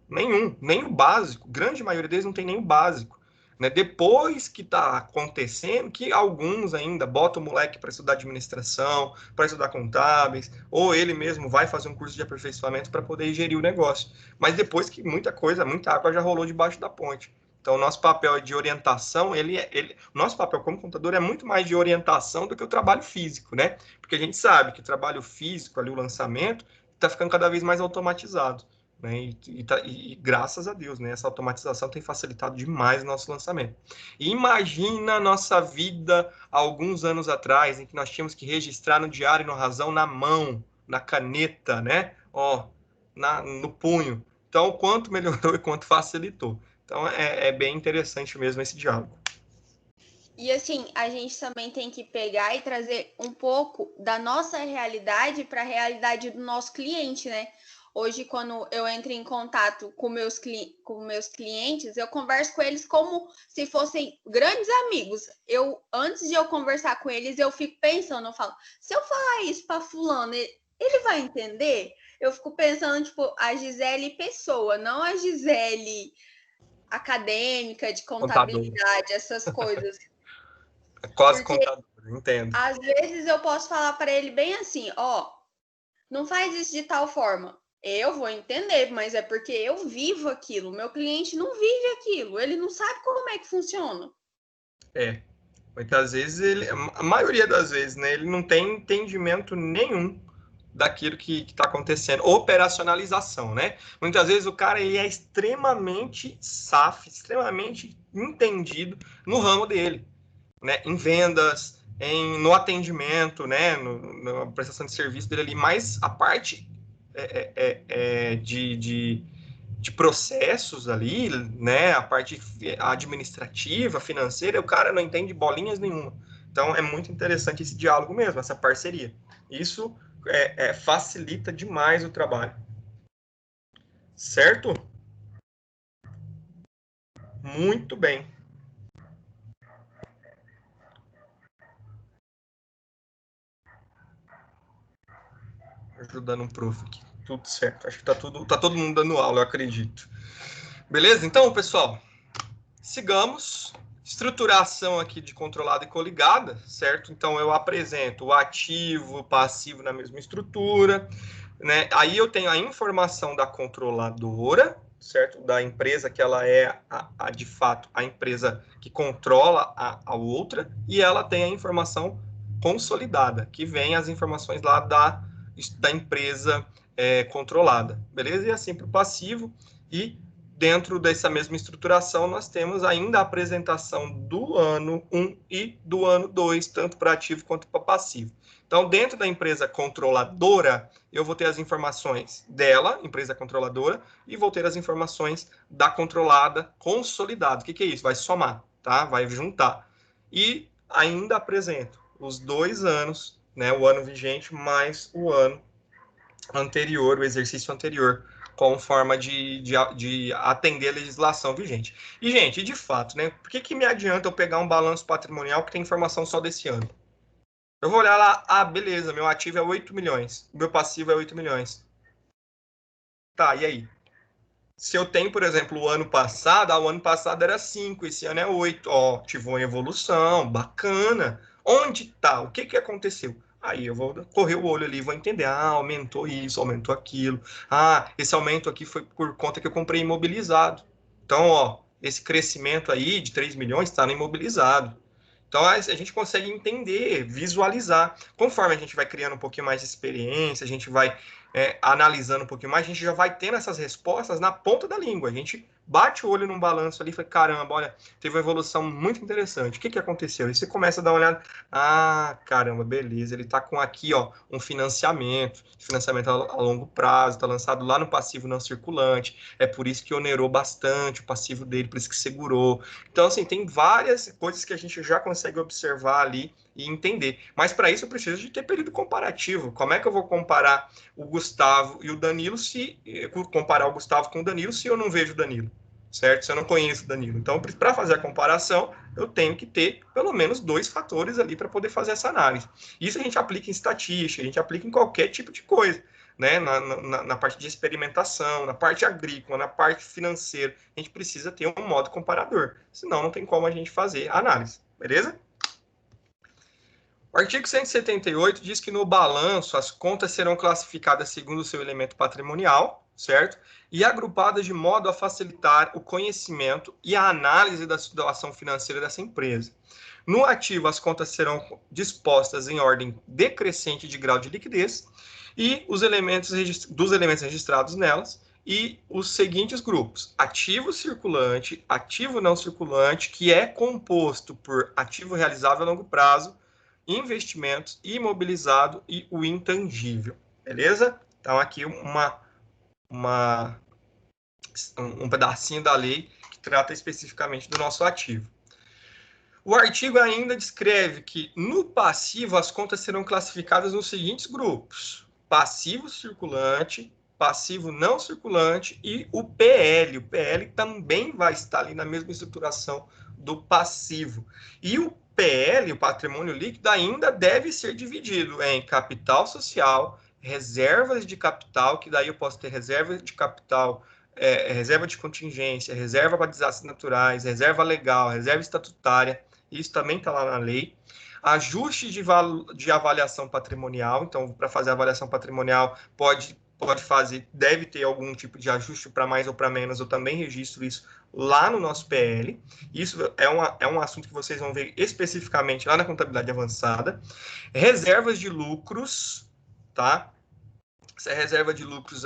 nem o básico. Grande maioria deles não tem nem o básico. Né? Depois que está acontecendo, que alguns ainda botam o moleque para estudar administração, para estudar contábeis, ou ele mesmo vai fazer um curso de aperfeiçoamento para poder gerir o negócio. Mas depois que muita água já rolou debaixo da ponte. Então, o nosso papel de orientação, o nosso papel como contador é muito mais de orientação do que o trabalho físico, né? Porque a gente sabe que o trabalho físico, ali, o lançamento, está ficando cada vez mais automatizado. Né? E graças a Deus, né? Essa automatização tem facilitado demais o nosso lançamento. E imagina a nossa vida alguns anos atrás, em que nós tínhamos que registrar no diário e no razão na mão, na caneta, né? No punho. Então, quanto melhorou e quanto facilitou. Então, é bem interessante mesmo esse diálogo. E assim, a gente também tem que pegar e trazer um pouco da nossa realidade para a realidade do nosso cliente, né? Hoje, quando eu entro em contato com meus clientes, eu converso com eles como se fossem grandes amigos. Antes de eu conversar com eles, eu fico pensando, eu falo, se eu falar isso para fulano, ele vai entender? Eu fico pensando, tipo, a Gisele pessoa, não a Gisele acadêmica, de contabilidade, essas coisas. Quase contador, entendo. Às vezes eu posso falar para ele bem assim, não faz isso de tal forma. Eu vou entender, mas é porque eu vivo aquilo. Meu cliente não vive aquilo, ele não sabe como é que funciona. Muitas vezes a maioria das vezes, né, ele não tem entendimento nenhum daquilo que está acontecendo, operacionalização, né? Muitas vezes o cara ele é extremamente saf, extremamente entendido no ramo dele, né? Em vendas, no atendimento, né? Na prestação de serviço dele ali, mas a parte de processos ali, né? A parte administrativa, financeira, o cara não entende bolinhas nenhuma. Então é muito interessante esse diálogo mesmo, essa parceria. Isso facilita demais o trabalho. Certo? Muito bem. Ajudando um prof aqui. Tudo certo. Acho que tá todo mundo dando aula, eu acredito. Beleza? Então, pessoal, sigamos. Estruturação aqui de controlada e coligada, certo? Então, eu apresento o ativo, o passivo na mesma estrutura. né? Aí eu tenho a informação da controladora, certo? Da empresa que ela é, de fato, a empresa que controla a outra, e ela tem a informação consolidada, que vem as informações lá da empresa controlada, beleza? E assim para o passivo, e dentro dessa mesma estruturação, nós temos ainda a apresentação do ano 1 e do ano 2, tanto para ativo quanto para passivo. Então, dentro da empresa controladora, eu vou ter as informações dela, empresa controladora, e vou ter as informações da controlada consolidada. O que é isso? Vai somar, tá? Vai juntar. E ainda apresento os 2 anos, né? O ano vigente mais o ano anterior, o exercício anterior, como forma de atender a legislação vigente. E, gente, de fato, né? Por que me adianta eu pegar um balanço patrimonial que tem informação só desse ano? Eu vou olhar lá, beleza, meu ativo é 8 milhões, meu passivo é 8 milhões. Tá, e aí? Se eu tenho, por exemplo, o ano passado, o ano passado era 5, esse ano é 8. Ó, tive uma evolução, bacana. Onde tá? O que aconteceu? Aí eu vou correr o olho ali, vou entender. Aumentou isso, aumentou aquilo. Esse aumento aqui foi por conta que eu comprei imobilizado. Então, ó, esse crescimento aí de 3 milhões está no imobilizado. Então, a gente consegue entender, visualizar. Conforme a gente vai criando um pouquinho mais de experiência, a gente vai analisando um pouquinho mais, a gente já vai tendo essas respostas na ponta da língua. A gente bate o olho num balanço ali e fala, caramba, olha, teve uma evolução muito interessante. O que aconteceu? E você começa a dar uma olhada, caramba, beleza, ele está com aqui, ó, um financiamento a longo prazo, está lançado lá no passivo não circulante, é por isso que onerou bastante o passivo dele, por isso que segurou. Então, assim, tem várias coisas que a gente já consegue observar ali e entender. Mas para isso eu preciso de ter período comparativo. Como é que eu vou comparar o Gustavo e o Danilo comparar o Gustavo com o Danilo se eu não vejo o Danilo, certo? Se eu não conheço o Danilo. Então, para fazer a comparação, eu tenho que ter pelo menos 2 fatores ali para poder fazer essa análise. Isso a gente aplica em estatística, a gente aplica em qualquer tipo de coisa, né? Na parte de experimentação, na parte agrícola, na parte financeira, a gente precisa ter um modo comparador, senão não tem como a gente fazer a análise, beleza? O artigo 178 diz que no balanço as contas serão classificadas segundo o seu elemento patrimonial, certo? E agrupadas de modo a facilitar o conhecimento e a análise da situação financeira dessa empresa. No ativo, as contas serão dispostas em ordem decrescente de grau de liquidez e os elementos registrados nelas e os seguintes grupos: ativo circulante, ativo não circulante, que é composto por ativo realizável a longo prazo, investimentos, imobilizado e o intangível, beleza? Então, aqui um pedacinho da lei que trata especificamente do nosso ativo. O artigo ainda descreve que no passivo as contas serão classificadas nos seguintes grupos: passivo circulante, passivo não circulante e o PL. O PL também vai estar ali na mesma estruturação do passivo. E o PL, o patrimônio líquido, ainda deve ser dividido em capital social, reservas de capital, que daí eu posso ter reserva de capital, reserva de contingência, reserva para desastres naturais, reserva legal, reserva estatutária, isso também está lá na lei. Ajuste de avaliação patrimonial, então, para fazer a avaliação patrimonial, deve ter algum tipo de ajuste para mais ou para menos, eu também registro isso lá no nosso PL. Isso é um assunto que vocês vão ver especificamente lá na contabilidade avançada. Reservas de lucros, tá? Essa reserva de lucros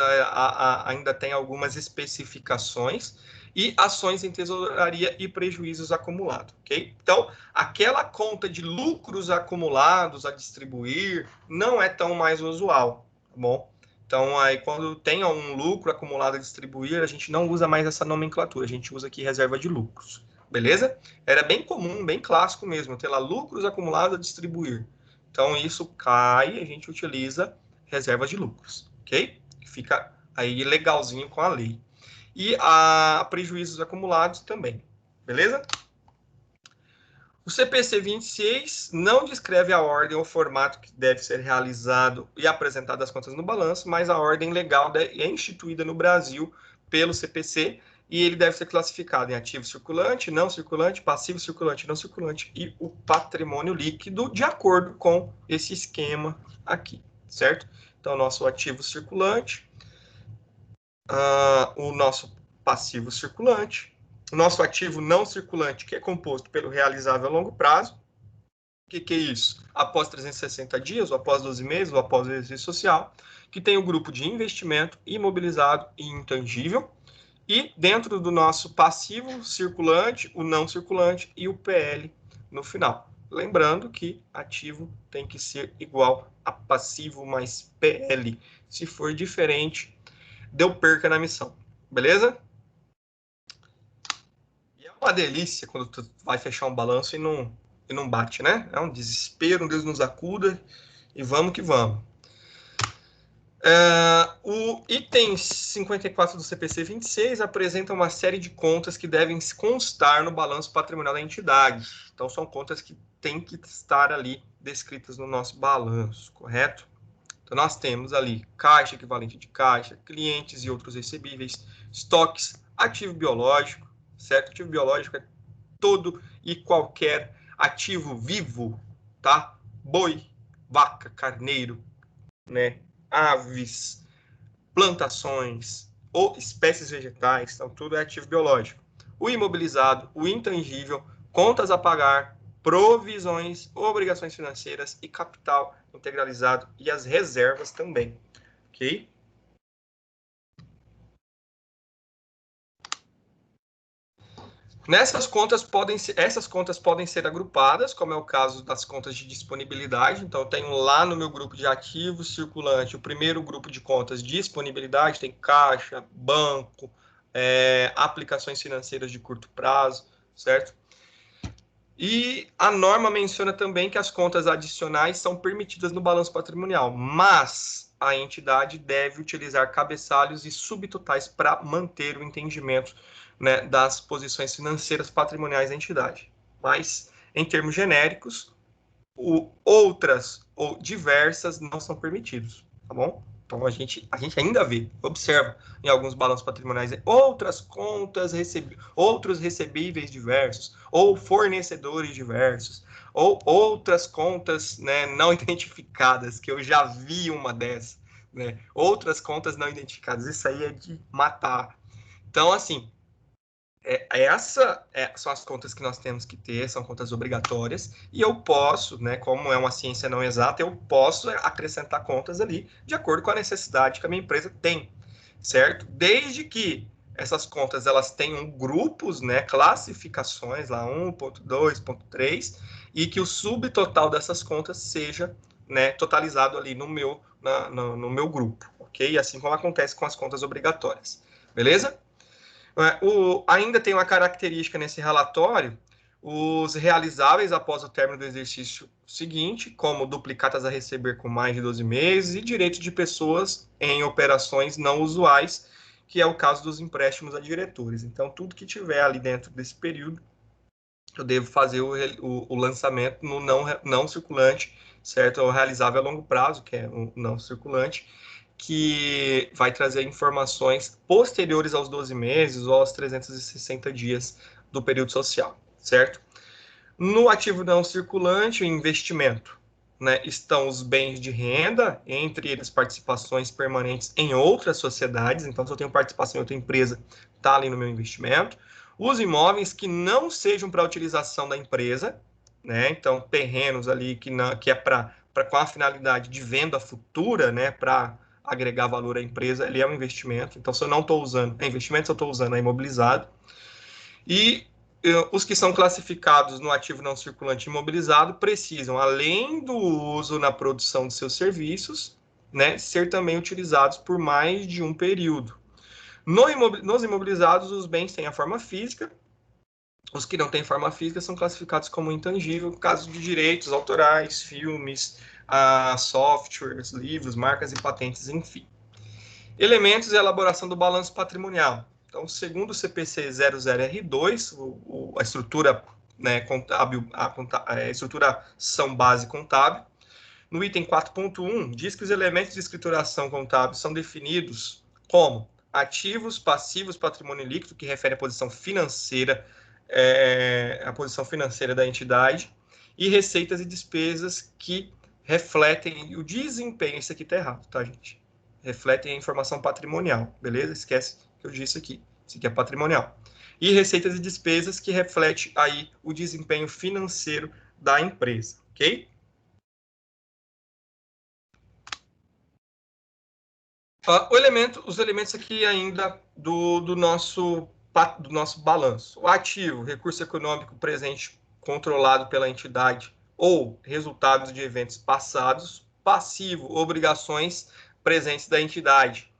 ainda tem algumas especificações. E ações em tesouraria e prejuízos acumulados, ok? Então, aquela conta de lucros acumulados a distribuir não é tão mais usual, tá bom? Então, aí, quando tem um lucro acumulado a distribuir, a gente não usa mais essa nomenclatura, a gente usa aqui reserva de lucros, beleza? Era bem comum, bem clássico mesmo, ter lá lucros acumulados a distribuir. Então, isso cai e a gente utiliza reserva de lucros, ok? Fica aí legalzinho com a lei. E a prejuízos acumulados também, beleza? O CPC 26 não descreve a ordem ou formato que deve ser realizado e apresentado as contas no balanço, mas a ordem legal é instituída no Brasil pelo CPC e ele deve ser classificado em ativo circulante, não circulante, passivo circulante, não circulante e o patrimônio líquido de acordo com esse esquema aqui, certo? Então, nosso ativo circulante, o nosso passivo circulante, o nosso ativo não circulante, que é composto pelo realizável a longo prazo. O que é isso? Após 360 dias, ou após 12 meses, ou após o exercício social, que tem o grupo de investimento, imobilizado e intangível. E dentro do nosso passivo circulante, o não circulante e o PL no final. Lembrando que ativo tem que ser igual a passivo mais PL. Se for diferente, deu perca na missão. Beleza? E é uma delícia quando tu vai fechar um balanço e não bate, né? É um desespero, Deus nos acuda e vamos que vamos. O item 54 do CPC 26 apresenta uma série de contas que devem constar no balanço patrimonial da entidade. Então, são contas que têm que estar ali descritas no nosso balanço, correto? Então, nós temos ali caixa, equivalente de caixa, clientes e outros recebíveis, estoques, ativo biológico, certo? Ativo biológico é todo e qualquer ativo vivo, tá? Boi, vaca, carneiro, né? Aves, plantações ou espécies vegetais, então tudo é ativo biológico. O imobilizado, o intangível, contas a pagar, provisões, obrigações financeiras e capital integralizado e as reservas também, ok? Essas contas podem ser agrupadas, como é o caso das contas de disponibilidade. Então, eu tenho lá no meu grupo de ativos circulante o primeiro grupo de contas de disponibilidade, tem caixa, banco, aplicações financeiras de curto prazo, certo? E a norma menciona também que as contas adicionais são permitidas no balanço patrimonial, mas a entidade deve utilizar cabeçalhos e subtotais para manter o entendimento, né, das posições financeiras patrimoniais da entidade. Mas, em termos genéricos, outras ou diversas não são permitidos, tá bom? Então, a gente ainda vê, observa em alguns balanços patrimoniais outras contas, outros recebíveis diversos, ou fornecedores diversos, ou outras contas, né, não identificadas, que eu já vi uma dessas, né? Outras contas não identificadas, isso aí é de matar. Então, assim, são as contas que nós temos que ter, são contas obrigatórias, e eu posso, né, como é uma ciência não exata, eu posso acrescentar contas ali de acordo com a necessidade que a minha empresa tem, certo? Desde que essas contas elas tenham grupos, né, classificações, lá 1.2.3, e que o subtotal dessas contas seja, né, totalizado ali no meu grupo, ok? Assim como acontece com as contas obrigatórias, beleza? Ainda tem uma característica nesse relatório, os realizáveis após o término do exercício seguinte, como duplicatas a receber com mais de 12 meses e direitos de pessoas em operações não usuais, que é o caso dos empréstimos a diretores. Então, tudo que tiver ali dentro desse período, eu devo fazer o lançamento no não circulante, certo? O realizável a longo prazo, que é o não circulante, que vai trazer informações posteriores aos 12 meses ou aos 360 dias do período social, certo? No ativo não circulante, o investimento, né, estão os bens de renda, entre eles participações permanentes em outras sociedades. Então, se eu tenho participação em outra empresa, está ali no meu investimento. Os imóveis que não sejam para utilização da empresa, né? Então, terrenos ali que é com a finalidade de venda futura, né, para agregar valor à empresa, ele é um investimento. Então, se eu não estou usando investimento, se eu estou usando é imobilizado. E os que são classificados no ativo não circulante imobilizado precisam, além do uso na produção de seus serviços, né, ser também utilizados por mais de um período. Nos imobilizados, os bens têm a forma física. Os que não têm forma física são classificados como intangível, no caso de direitos autorais, filmes, softwares, livros, marcas e patentes, enfim. Elementos e elaboração do balanço patrimonial. Então, segundo o CPC 00R2, a estrutura, né, contábil, a estruturação base contábil, no item 4.1, diz que os elementos de escrituração contábil são definidos como ativos, passivos, patrimônio líquido, que refere à posição financeira, a posição financeira da entidade, e receitas e despesas, que refletem o desempenho, isso aqui tá errado, tá, gente? Refletem a informação patrimonial, beleza? Esquece que eu disse aqui, isso aqui é patrimonial. E receitas e despesas que reflete aí o desempenho financeiro da empresa, ok? Os elementos aqui ainda do nosso balanço. O ativo, recurso econômico presente controlado pela entidade ou resultados de eventos passados. Passivo, obrigações presentes da entidade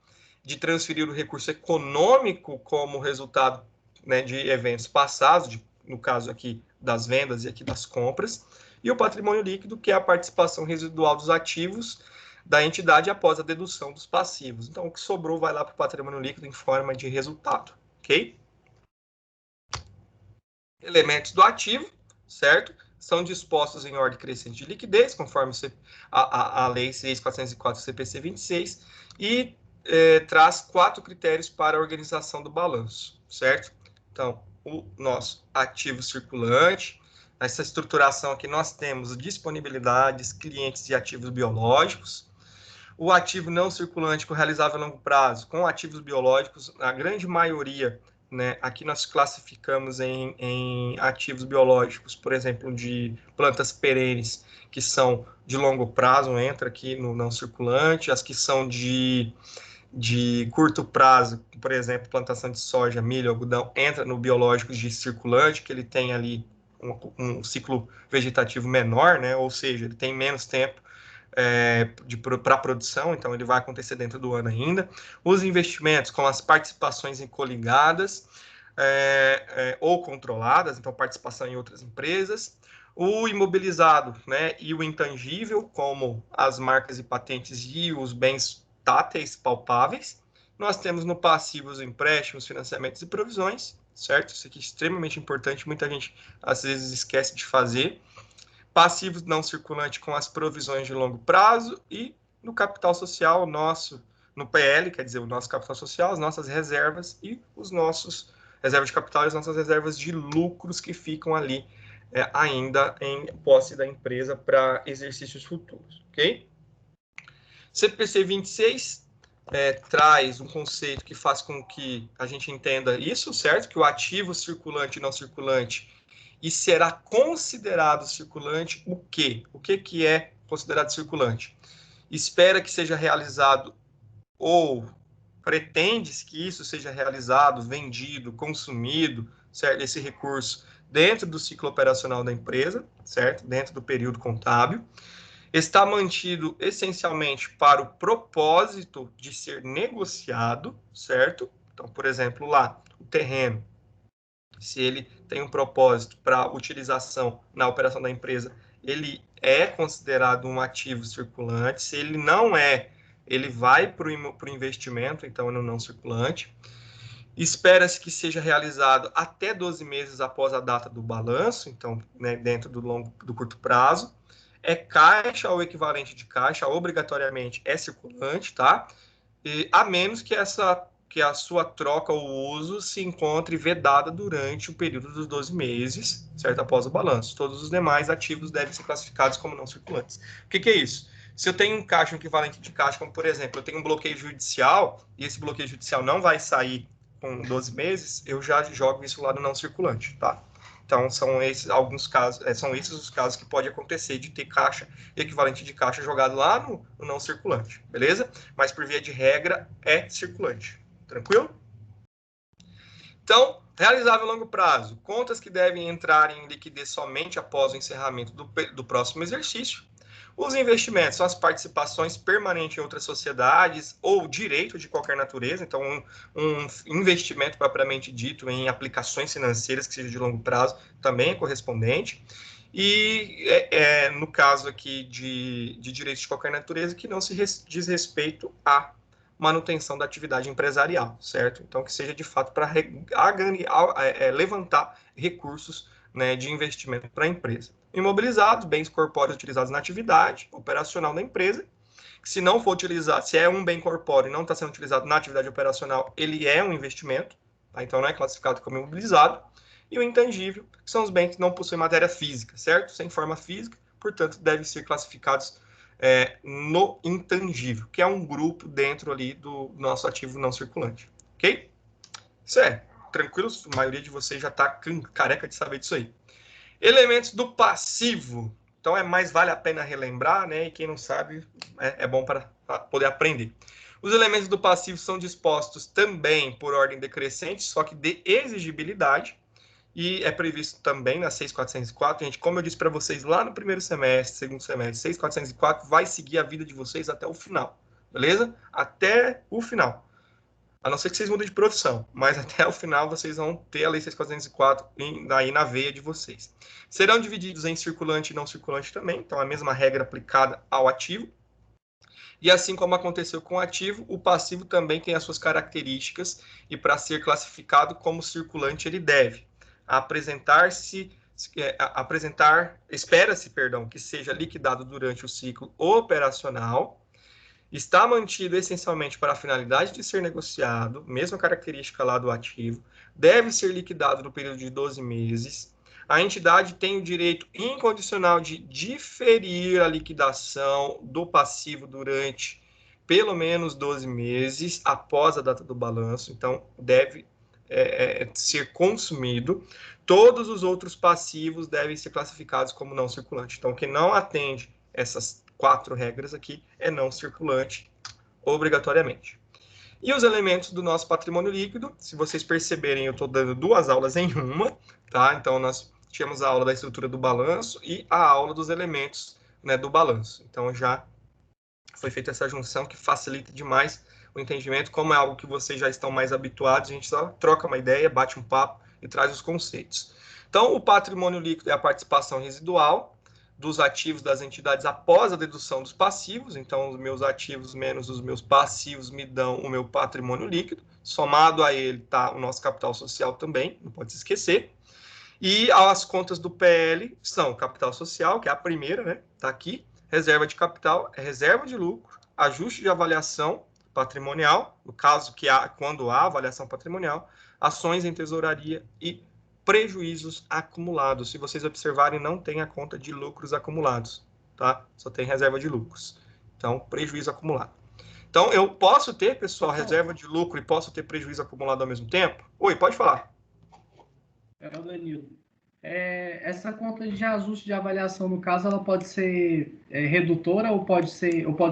de transferir o recurso econômico como resultado, né, de eventos passados, no caso aqui das vendas e aqui das compras. E o patrimônio líquido, que é a participação residual dos ativos da entidade após a dedução dos passivos. Então, o que sobrou vai lá para o patrimônio líquido em forma de resultado, ok? Elementos do ativo, certo? São dispostos em ordem crescente de liquidez, conforme a Lei 6.404 CPC 26, e traz 4 critérios para a organização do balanço, certo? Então, o nosso ativo circulante, nessa estruturação aqui nós temos disponibilidades, clientes e ativos biológicos. O ativo não circulante com realizável a longo prazo, com ativos biológicos, a grande maioria, né, aqui nós classificamos em ativos biológicos, por exemplo, de plantas perenes, que são de longo prazo, entra aqui no não circulante, as que são de curto prazo, por exemplo, plantação de soja, milho, algodão, entra no biológico de circulante, que ele tem ali um ciclo vegetativo menor, né, ou seja, ele tem menos tempo para produção, então ele vai acontecer dentro do ano ainda. Os investimentos com as participações em coligadas ou controladas, então participação em outras empresas. O imobilizado, né, e o intangível, como as marcas e patentes e os bens táteis palpáveis. Nós temos no passivo os empréstimos, financiamentos e provisões, certo? Isso aqui é extremamente importante, muita gente às vezes esquece de fazer. Passivos não circulante com as provisões de longo prazo e no capital social nosso, no PL, quer dizer, o nosso capital social, as nossas reservas e os nossos reservas de capital e as nossas reservas de lucros que ficam ali ainda em posse da empresa para exercícios futuros, ok? CPC 26 traz um conceito que faz com que a gente entenda isso, certo? Que o ativo circulante e não circulante e será considerado circulante o quê? O que é considerado circulante? Espera que seja realizado ou pretende-se que isso seja realizado, vendido, consumido, certo? Esse recurso dentro do ciclo operacional da empresa, certo? Dentro do período contábil. Está mantido essencialmente para o propósito de ser negociado, certo? Então, por exemplo, lá, o terreno, se ele tem um propósito para utilização na operação da empresa, ele é considerado um ativo circulante. Se ele não é, ele vai para o investimento, então é no não circulante. Espera-se que seja realizado até 12 meses após a data do balanço, então, né, dentro do curto prazo. É caixa ou equivalente de caixa, obrigatoriamente é circulante, tá? E, a menos que a sua troca ou uso se encontre vedada durante o período dos 12 meses, certo? Após o balanço. Todos os demais ativos devem ser classificados como não circulantes. O que é isso? Se eu tenho um caixa, um equivalente de caixa, como por exemplo, eu tenho um bloqueio judicial, e esse bloqueio judicial não vai sair com 12 meses, eu já jogo isso lá no não circulante, tá? Então, são esses alguns casos, são esses os casos que pode acontecer de ter caixa equivalente de caixa jogado lá no não circulante, beleza? Mas, por via de regra, é circulante. Tranquilo? Então, realizável a longo prazo. Contas que devem entrar em liquidez somente após o encerramento do próximo exercício. Os investimentos são as participações permanentes em outras sociedades ou direito de qualquer natureza. Então, um investimento propriamente dito em aplicações financeiras que seja de longo prazo também é correspondente. E no caso aqui de direitos de qualquer natureza, que não se diz respeito à manutenção da atividade empresarial, certo? Então, que seja de fato para levantar recursos, né, de investimento para a empresa. Imobilizados, bens corpóreos utilizados na atividade operacional da empresa, que se não for utilizado, se é um bem corpóreo e não está sendo utilizado na atividade operacional, ele é um investimento, tá? Então não é classificado como imobilizado. E o intangível, que são os bens que não possuem matéria física, certo? Sem forma física, portanto, devem ser classificados no intangível, que é um grupo dentro ali do nosso ativo não circulante, ok? Isso é tranquilo, a maioria de vocês já está careca de saber disso aí. Elementos do passivo, então mais vale a pena relembrar, né? E quem não sabe, é bom para poder aprender. Os elementos do passivo são dispostos também por ordem decrescente, só que de exigibilidade, e é previsto também na 6.404. Gente, como eu disse para vocês lá no primeiro semestre, segundo semestre, 6.404 vai seguir a vida de vocês até o final, beleza? Até o final. A não ser que vocês mudem de profissão, mas até o final vocês vão ter a Lei 6.404 aí na veia de vocês. Serão divididos em circulante e não circulante também, então a mesma regra aplicada ao ativo. E assim como aconteceu com o ativo, o passivo também tem as suas características e para ser classificado como circulante ele deve espera-se, que seja liquidado durante o ciclo operacional, está mantido essencialmente para a finalidade de ser negociado, mesma característica lá do ativo, deve ser liquidado no período de 12 meses, a entidade tem o direito incondicional de diferir a liquidação do passivo durante pelo menos 12 meses após a data do balanço, então deve ser consumido. Todos os outros passivos devem ser classificados como não circulante. Então, quem não atende essas 4 regras aqui é não circulante, obrigatoriamente. E os elementos do nosso patrimônio líquido, se vocês perceberem, eu estou dando 2 aulas em uma, tá? Então, nós tínhamos a aula da estrutura do balanço e a aula dos elementos, né, do balanço. Então, já foi feita essa junção que facilita demais o entendimento. Como é algo que vocês já estão mais habituados, a gente só troca uma ideia, bate um papo e traz os conceitos. Então, o patrimônio líquido é a participação residual dos ativos das entidades após a dedução dos passivos. Então, os meus ativos menos os meus passivos me dão o meu patrimônio líquido. Somado a ele está o nosso capital social também, não pode se esquecer. E as contas do PL são capital social, que é a primeira, né? Está aqui. Reserva de capital, reserva de lucro, ajuste de avaliação patrimonial, no caso quando há avaliação patrimonial, ações em tesouraria e prejuízos acumulados. Se vocês observarem, não tem a conta de lucros acumulados, tá? Só tem reserva de lucros. Então, prejuízo acumulado. Então, eu posso ter, pessoal, reserva de lucro e posso ter prejuízo acumulado ao mesmo tempo? Oi, pode falar. Danilo, essa conta de ajuste de avaliação, no caso, ela pode ser redutora ou pode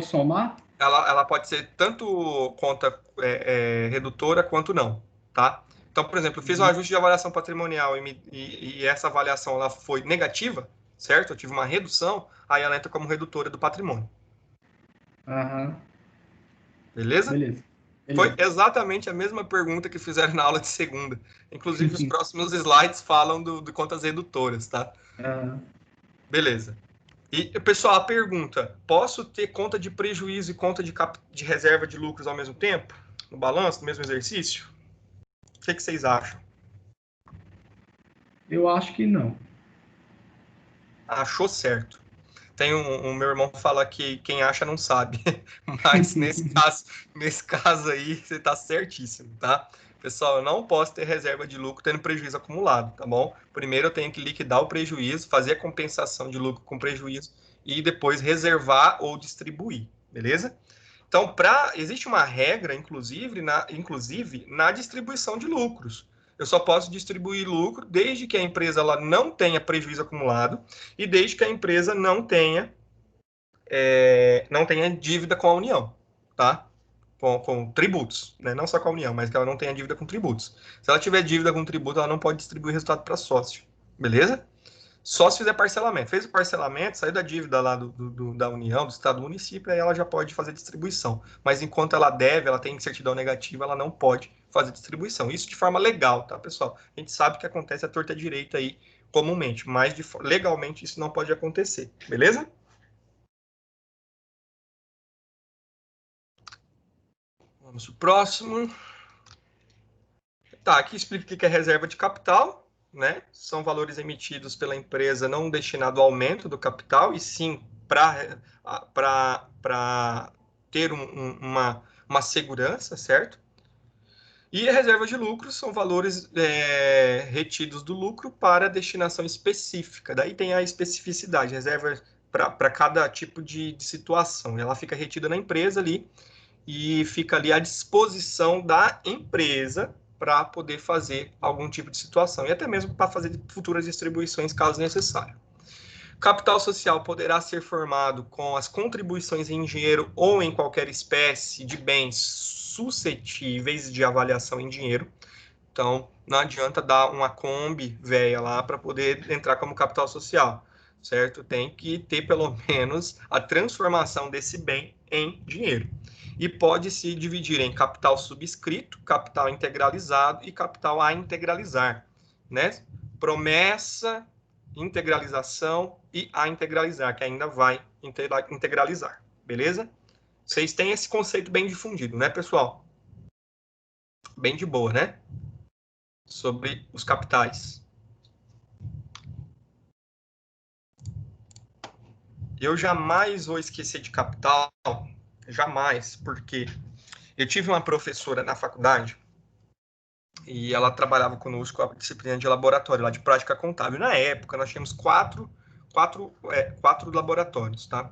somar? Ela pode ser tanto conta redutora quanto não, tá? Então, por exemplo, eu fiz um ajuste de avaliação patrimonial e essa avaliação ela foi negativa, certo? Eu tive uma redução, aí ela entra como redutora do patrimônio. Beleza? Beleza. Foi exatamente a mesma pergunta que fizeram na aula de segunda. Inclusive, os próximos slides falam de contas redutoras, tá? Beleza. E, pessoal, a pergunta, posso ter conta de prejuízo e conta de reserva de lucros ao mesmo tempo? No balanço, no mesmo exercício? O que vocês acham? Eu acho que não. Achou certo. Tem o meu irmão fala que quem acha não sabe. Mas nesse caso aí, você está certíssimo, tá? Pessoal, eu não posso ter reserva de lucro tendo prejuízo acumulado, tá bom? Primeiro eu tenho que liquidar o prejuízo, fazer a compensação de lucro com prejuízo e depois reservar ou distribuir, beleza? Então, existe uma regra, inclusive na distribuição de lucros. Eu só posso distribuir lucro desde que a empresa ela não tenha prejuízo acumulado e desde que a empresa não tenha dívida com a União, tá? Com tributos, né? Não só com a União, mas que ela não tenha dívida com tributos. Se ela tiver dívida com tributo, ela não pode distribuir resultado para sócio, beleza? Só se fizer parcelamento. Fez o parcelamento, saiu da dívida lá da União, do Estado, do município, aí ela já pode fazer distribuição. Mas enquanto ela deve, ela tem certidão negativa, ela não pode fazer distribuição. Isso de forma legal, tá, pessoal? A gente sabe que acontece a torta direita aí comumente, mas legalmente isso não pode acontecer, beleza? Vamos para o próximo. Tá, aqui explica o que é reserva de capital, né? São valores emitidos pela empresa não destinados ao aumento do capital, e sim para ter uma segurança, certo? E a reserva de lucro são valores retidos do lucro para destinação específica. Daí tem a especificidade. Reserva para cada tipo de situação. Ela fica retida na empresa ali e fica ali à disposição da empresa para poder fazer algum tipo de situação e até mesmo para fazer futuras distribuições, caso necessário. Capital social poderá ser formado com as contribuições em dinheiro ou em qualquer espécie de bens suscetíveis de avaliação em dinheiro. Então, não adianta dar uma Kombi velha lá para poder entrar como capital social, certo? Tem que ter, pelo menos, a transformação desse bem em dinheiro. E pode se dividir em capital subscrito, capital integralizado e capital a integralizar, né? Promessa, integralização e a integralizar, que ainda vai integralizar, beleza? Vocês têm esse conceito bem difundido, né, pessoal? Bem de boa, né? Sobre os capitais. Eu jamais vou esquecer de capital, jamais, porque eu tive uma professora na faculdade e ela trabalhava conosco com a disciplina de laboratório, lá de prática contábil. Na época, nós tínhamos quatro laboratórios, tá?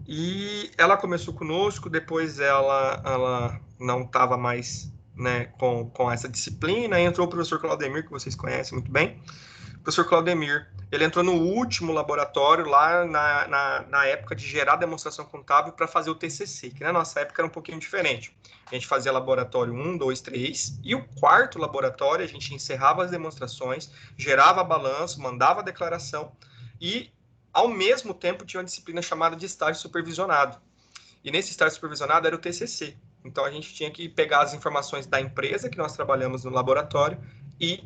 E ela começou conosco, depois ela não estava mais, né, com essa disciplina, entrou o professor Claudemir, que vocês conhecem muito bem. O professor Claudemir, ele entrou no último laboratório, lá na época de gerar demonstração contábil para fazer o TCC, que na nossa época era um pouquinho diferente. A gente fazia laboratório 1, 2, 3, e o quarto laboratório a gente encerrava as demonstrações, gerava balanço, mandava a declaração, e ao mesmo tempo tinha uma disciplina chamada de estágio supervisionado. E nesse estágio supervisionado era o TCC. Então a gente tinha que pegar as informações da empresa que nós trabalhamos no laboratório e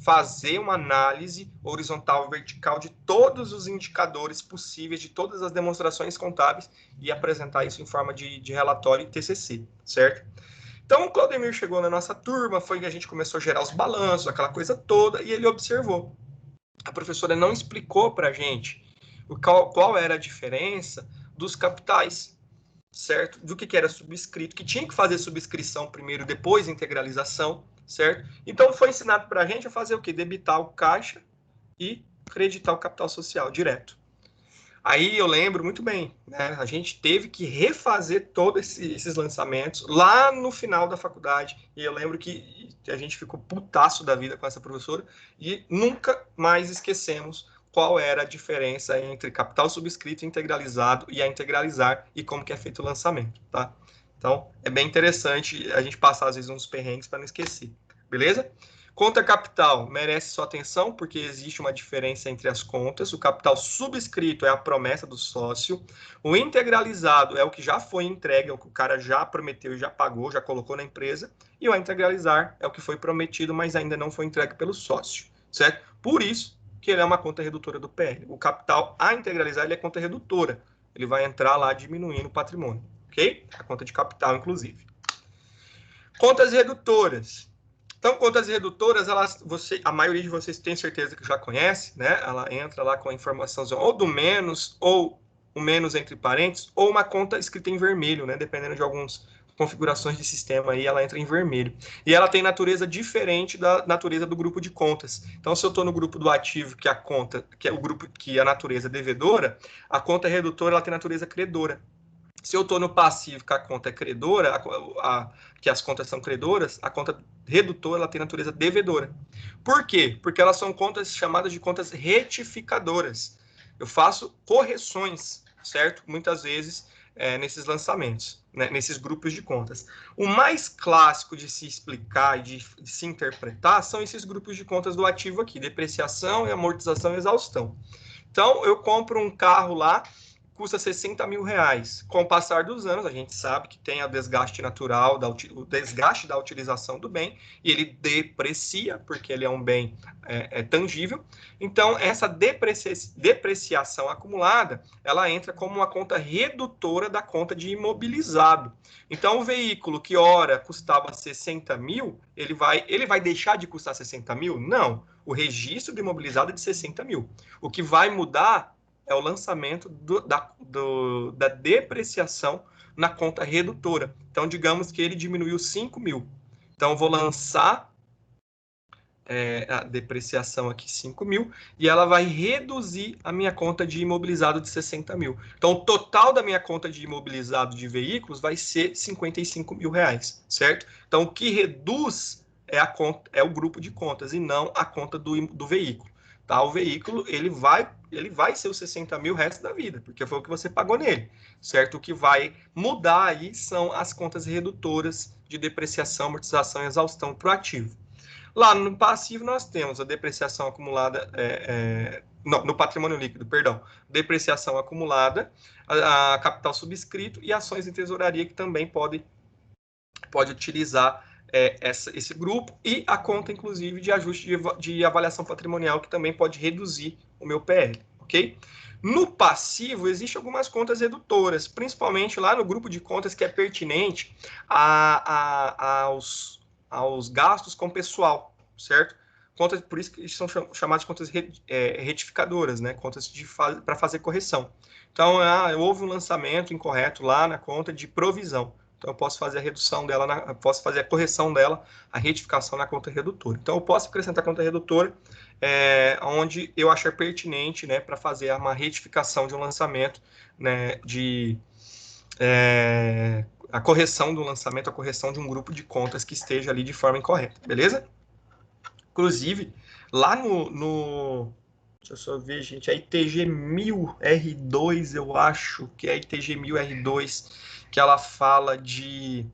fazer uma análise horizontal e vertical de todos os indicadores possíveis, de todas as demonstrações contábeis e apresentar isso em forma de relatório e TCC, certo? Então, o Claudemir chegou na nossa turma, foi que a gente começou a gerar os balanços, aquela coisa toda, e ele observou. A professora não explicou para a gente qual era a diferença dos capitais, certo? Do que era subscrito, que tinha que fazer subscrição primeiro, depois integralização, certo? Então, foi ensinado para a gente a fazer o quê? Debitar o caixa e creditar o capital social direto. Aí eu lembro muito bem, né? A gente teve que refazer todos esses lançamentos lá no final da faculdade. E eu lembro que a gente ficou putaço da vida com essa professora e nunca mais esquecemos qual era a diferença entre capital subscrito, integralizado e a integralizar e como que é feito o lançamento, tá? Então, é bem interessante a gente passar, às vezes, uns perrengues para não esquecer, beleza? Conta capital merece sua atenção, porque existe uma diferença entre as contas. O capital subscrito é a promessa do sócio. O integralizado é o que já foi entregue, é o que o cara já prometeu e já pagou, já colocou na empresa. E o integralizar é o que foi prometido, mas ainda não foi entregue pelo sócio, certo? Por isso que ele é uma conta redutora do PL. O capital a integralizar, ele é conta redutora. Ele vai entrar lá diminuindo o patrimônio, ok? A conta de capital, inclusive. Contas redutoras. Então, contas redutoras, a maioria de vocês tem certeza que já conhece, né? Ela entra lá com a informação ou do menos, ou o menos entre parênteses, ou uma conta escrita em vermelho, né? Dependendo de algumas configurações de sistema aí, ela entra em vermelho. E ela tem natureza diferente da natureza do grupo de contas. Então, se eu estou no grupo do ativo, que é o grupo que é a natureza devedora, a conta redutora ela tem natureza credora. Se eu estou no passivo, que a conta é credora, que as contas são credoras, a conta redutora ela tem natureza devedora. Por quê? Porque elas são contas chamadas de contas retificadoras. Eu faço correções, certo? Muitas vezes nesses lançamentos, né? Nesses grupos de contas. O mais clássico de se explicar e de se interpretar são esses grupos de contas do ativo aqui, depreciação, amortização e exaustão. Então, eu compro um carro lá, custa 60 mil reais. Com o passar dos anos, a gente sabe que tem o desgaste natural, o desgaste da utilização do bem, e ele deprecia, porque ele é um bem tangível. Então, essa depreciação acumulada, ela entra como uma conta redutora da conta de imobilizado. Então, o veículo que ora custava 60 mil, ele vai deixar de custar 60 mil? Não. O registro do imobilizado é de 60 mil. O que vai mudar é o lançamento da depreciação na conta redutora. Então, digamos que ele diminuiu 5 mil. Então, eu vou lançar a depreciação aqui 5 mil, e ela vai reduzir a minha conta de imobilizado de 60 mil. Então, o total da minha conta de imobilizado de veículos vai ser 55 mil reais, certo? Então, o que reduz é o grupo de contas e não a conta do veículo. Tá? O veículo, ele vai ser os 60 mil o resto da vida, porque foi o que você pagou nele, certo? O que vai mudar aí são as contas redutoras de depreciação, amortização e exaustão para o ativo. Lá no passivo nós temos a depreciação acumulada, no patrimônio líquido, perdão, depreciação acumulada, a capital subscrito e ações em tesouraria que também pode utilizar esse grupo, e a conta, inclusive, de ajuste de avaliação patrimonial, que também pode reduzir o meu PL, ok? No passivo, existem algumas contas redutoras, principalmente lá no grupo de contas que é pertinente aos gastos com pessoal, certo? Contas, por isso que são chamadas de contas retificadoras, né? Contas para fazer correção. Então, houve um lançamento incorreto lá na conta de provisão. Então, eu posso fazer a redução dela, posso fazer a correção dela, a retificação na conta redutora. Então, eu posso acrescentar a conta redutora onde eu achar pertinente, né, para fazer uma retificação de um lançamento, né, a correção do lançamento, a correção de um grupo de contas que esteja ali de forma incorreta, beleza? Inclusive, lá deixa eu só ver, gente, a ITG 1000R2, eu acho que é a ITG 1000R2, que ela fala de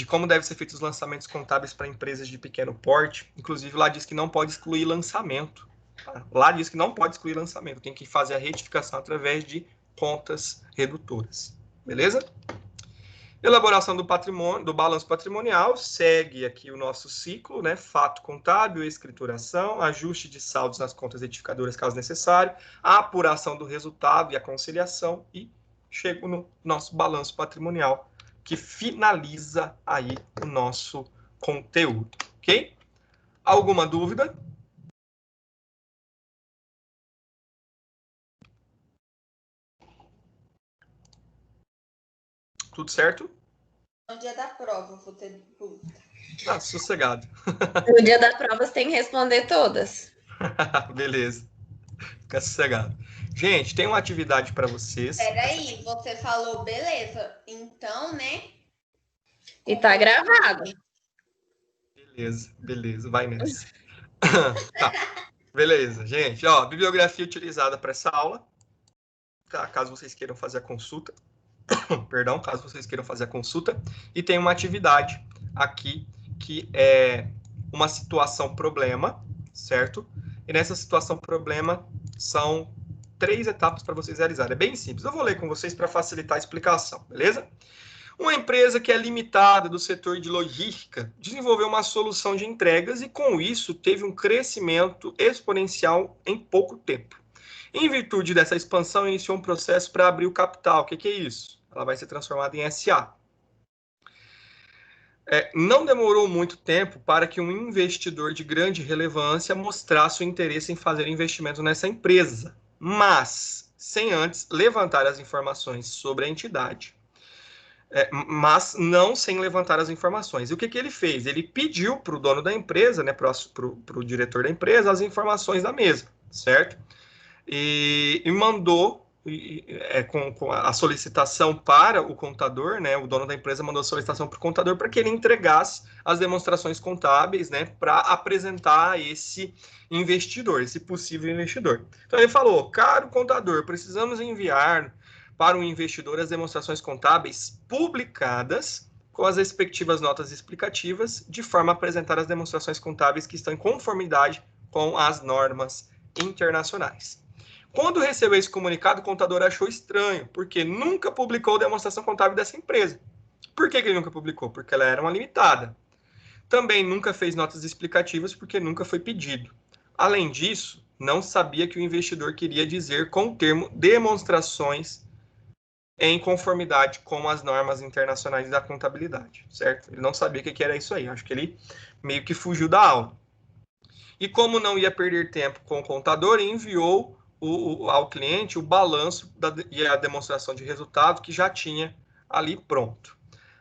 como devem ser feitos os lançamentos contábeis para empresas de pequeno porte. Inclusive, lá diz que não pode excluir lançamento. Tá? Lá diz que não pode excluir lançamento, tem que fazer a retificação através de contas redutoras. Beleza? Elaboração do patrimônio, do balanço patrimonial, segue aqui o nosso ciclo, né? Fato contábil, escrituração, ajuste de saldos nas contas retificadoras, caso necessário, a apuração do resultado e a conciliação, e chego no nosso balanço patrimonial, que finaliza aí o nosso conteúdo, ok? Alguma dúvida? Tudo certo? No dia da prova, vou ter dúvida. Sossegado. No dia da prova você tem que responder todas. Beleza. Fica sossegado. Gente, tem uma atividade para vocês. Peraí, você falou beleza. Então, né? E tá gravado. Beleza. Vai nessa. Tá. Beleza, gente. Ó, bibliografia utilizada para essa aula. Tá? Caso vocês queiram fazer a consulta. Perdão, caso vocês queiram fazer a consulta. E tem uma atividade aqui que é uma situação problema, certo? E nessa situação problema são 3 etapas para vocês realizarem. É bem simples. Eu vou ler com vocês para facilitar a explicação, beleza? Uma empresa que é limitada do setor de logística desenvolveu uma solução de entregas e, com isso, teve um crescimento exponencial em pouco tempo. Em virtude dessa expansão, iniciou um processo para abrir o capital. O que é isso? Ela vai ser transformada em SA. Não demorou muito tempo para que um investidor de grande relevância mostrasse o interesse em fazer investimento nessa empresa, mas sem antes levantar as informações sobre a entidade. Mas não sem levantar as informações. E o que ele fez? Ele pediu para o dono da empresa, né, para o diretor da empresa, as informações da mesa, certo? E mandou com a solicitação para o contador, né, o dono da empresa mandou a solicitação para o contador para que ele entregasse as demonstrações contábeis, né, para apresentar esse investidor, esse possível investidor. Então ele falou: caro contador, precisamos enviar para o investidor as demonstrações contábeis publicadas com as respectivas notas explicativas, de forma a apresentar as demonstrações contábeis que estão em conformidade com as normas internacionais. Quando recebeu esse comunicado, o contador achou estranho, porque nunca publicou a demonstração contábil dessa empresa. Por que ele nunca publicou? Porque ela era uma limitada. Também nunca fez notas explicativas, porque nunca foi pedido. Além disso, não sabia que o investidor queria dizer com o termo demonstrações em conformidade com as normas internacionais da contabilidade, certo? Ele não sabia o que era isso aí. Acho que ele meio que fugiu da aula. E como não ia perder tempo com o contador, enviou ao cliente o balanço e a demonstração de resultado que já tinha ali pronto.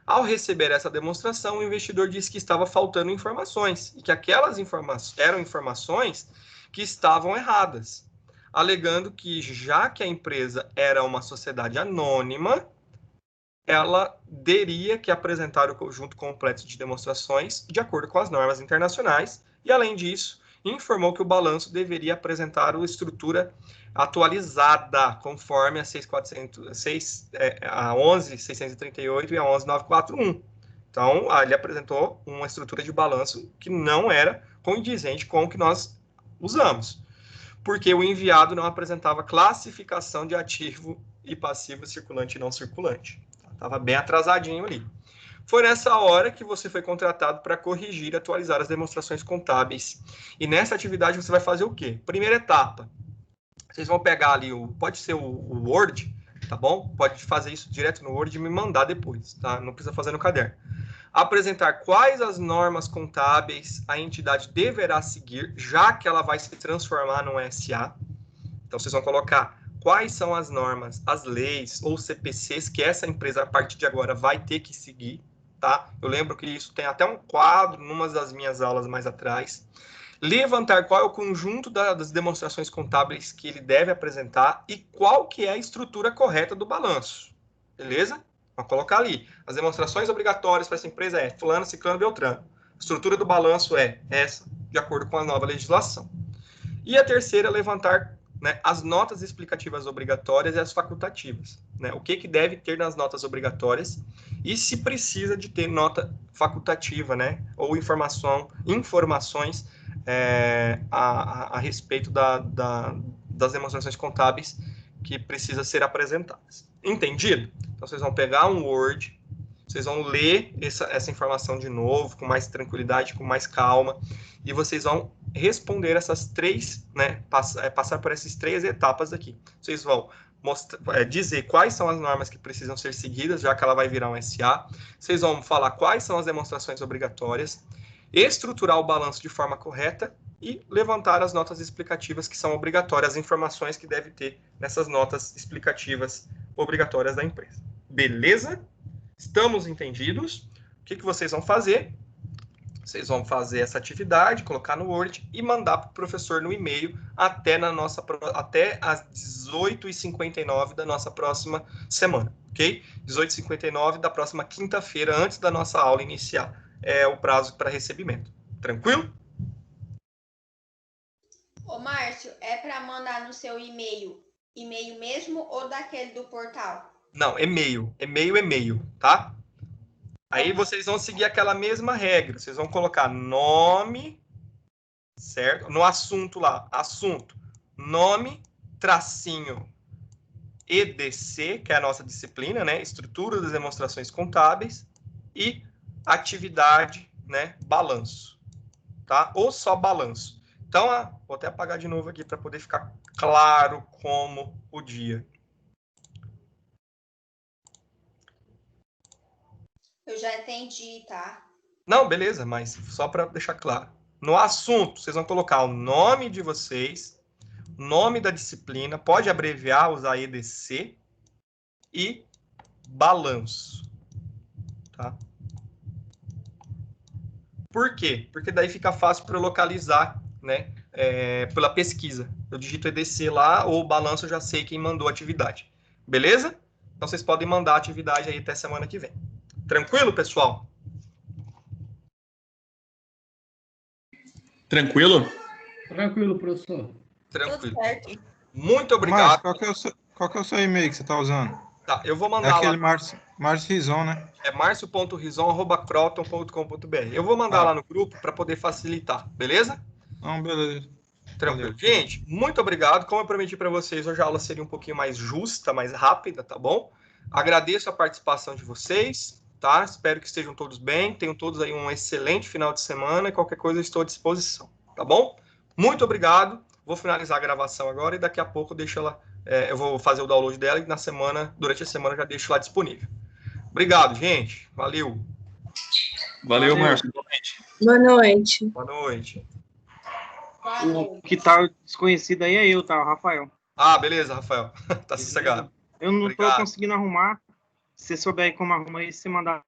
Ao receber essa demonstração, o investidor disse que estava faltando informações e que aquelas informações eram informações que estavam erradas, alegando que, já que a empresa era uma sociedade anônima, ela teria que apresentar o conjunto completo de demonstrações de acordo com as normas internacionais e, além disso, informou que o balanço deveria apresentar uma estrutura atualizada, conforme a 11.638 e a 11.941. Então, ele apresentou uma estrutura de balanço que não era condizente com o que nós usamos, porque o enviado não apresentava classificação de ativo e passivo circulante e não circulante. Estava bem atrasadinho ali. Foi nessa hora que você foi contratado para corrigir e atualizar as demonstrações contábeis. E nessa atividade você vai fazer o quê? Primeira etapa. Vocês vão pegar ali, pode ser o Word, tá bom? Pode fazer isso direto no Word e me mandar depois, tá? Não precisa fazer no caderno. Apresentar quais as normas contábeis a entidade deverá seguir, já que ela vai se transformar num SA. Então, vocês vão colocar quais são as normas, as leis ou CPCs que essa empresa, a partir de agora, vai ter que seguir, tá? Eu lembro que isso tem até um quadro numa das minhas aulas mais atrás. Levantar qual é o conjunto das demonstrações contábeis que ele deve apresentar e qual que é a estrutura correta do balanço, beleza? Vou colocar ali. As demonstrações obrigatórias para essa empresa é fulano, ciclano, beltrano. A estrutura do balanço é essa, de acordo com a nova legislação. E a terceira, levantar, né, as notas explicativas obrigatórias e as facultativas. Né? O que deve ter nas notas obrigatórias e se precisa de ter nota facultativa, né? Ou informações a respeito das demonstrações contábeis que precisa ser apresentadas. Entendido? Então, vocês vão pegar um Word, vocês vão ler essa informação de novo, com mais tranquilidade, com mais calma, e vocês vão responder essas três, né, passar por essas três etapas aqui. Vocês vão dizer quais são as normas que precisam ser seguidas, já que ela vai virar um SA. Vocês vão falar quais são as demonstrações obrigatórias, estruturar o balanço de forma correta e levantar as notas explicativas que são obrigatórias, as informações que deve ter nessas notas explicativas obrigatórias da empresa. Beleza? Estamos entendidos? O que vocês vão fazer? Vocês vão fazer essa atividade, colocar no Word e mandar para o professor no e-mail até às 18h59 da nossa próxima semana, ok? 18h59 da próxima quinta-feira, antes da nossa aula iniciar. É o prazo para recebimento. Tranquilo? Ô, Márcio, é para mandar no seu e-mail mesmo ou daquele do portal? Não, e-mail, tá? Aí vocês vão seguir aquela mesma regra. Vocês vão colocar nome, certo? No assunto lá, assunto, nome, tracinho, EDC, que é a nossa disciplina, né? Estrutura das demonstrações contábeis e atividade, né? Balanço, tá? Ou só balanço. Então, vou até apagar de novo aqui para poder ficar claro como o dia. Eu já entendi, tá? Não, beleza, mas só para deixar claro. No assunto, vocês vão colocar o nome de vocês, nome da disciplina, pode abreviar, usar EDC e balanço, tá? Por quê? Porque daí fica fácil para eu localizar, né, pela pesquisa. Eu digito EDC lá, ou balanço, eu já sei quem mandou a atividade. Beleza? Então, vocês podem mandar a atividade aí até semana que vem. Tranquilo, pessoal? Tranquilo? Tranquilo, professor. Tranquilo. Tudo certo. Muito obrigado. Márcio, qual que é o seu e-mail que você está usando? Tá, eu vou É mandar aquele lá. Márcio Rizon, né? É marcio.rison@croton.com.br. Eu vou mandar lá no grupo para poder facilitar, beleza? Não, beleza. Tranquilo. Valeu. Gente, muito obrigado. Como eu prometi para vocês, hoje a aula seria um pouquinho mais justa, mais rápida, tá bom? Agradeço a participação de vocês, tá? Espero que estejam todos bem, tenham todos aí um excelente final de semana e qualquer coisa eu estou à disposição, tá bom? Muito obrigado. Vou finalizar a gravação agora e daqui a pouco eu deixo ela, eu vou fazer o download dela e durante a semana eu já deixo lá disponível. Obrigado, gente. Valeu. Valeu, Márcio. Boa noite. Boa noite. O que tá desconhecido aí é eu, tá? O Rafael. Ah, beleza, Rafael. Tá sossegado. Eu não Obrigado. tô conseguindo arrumar. Se você souber aí como arruma aí, se você mandar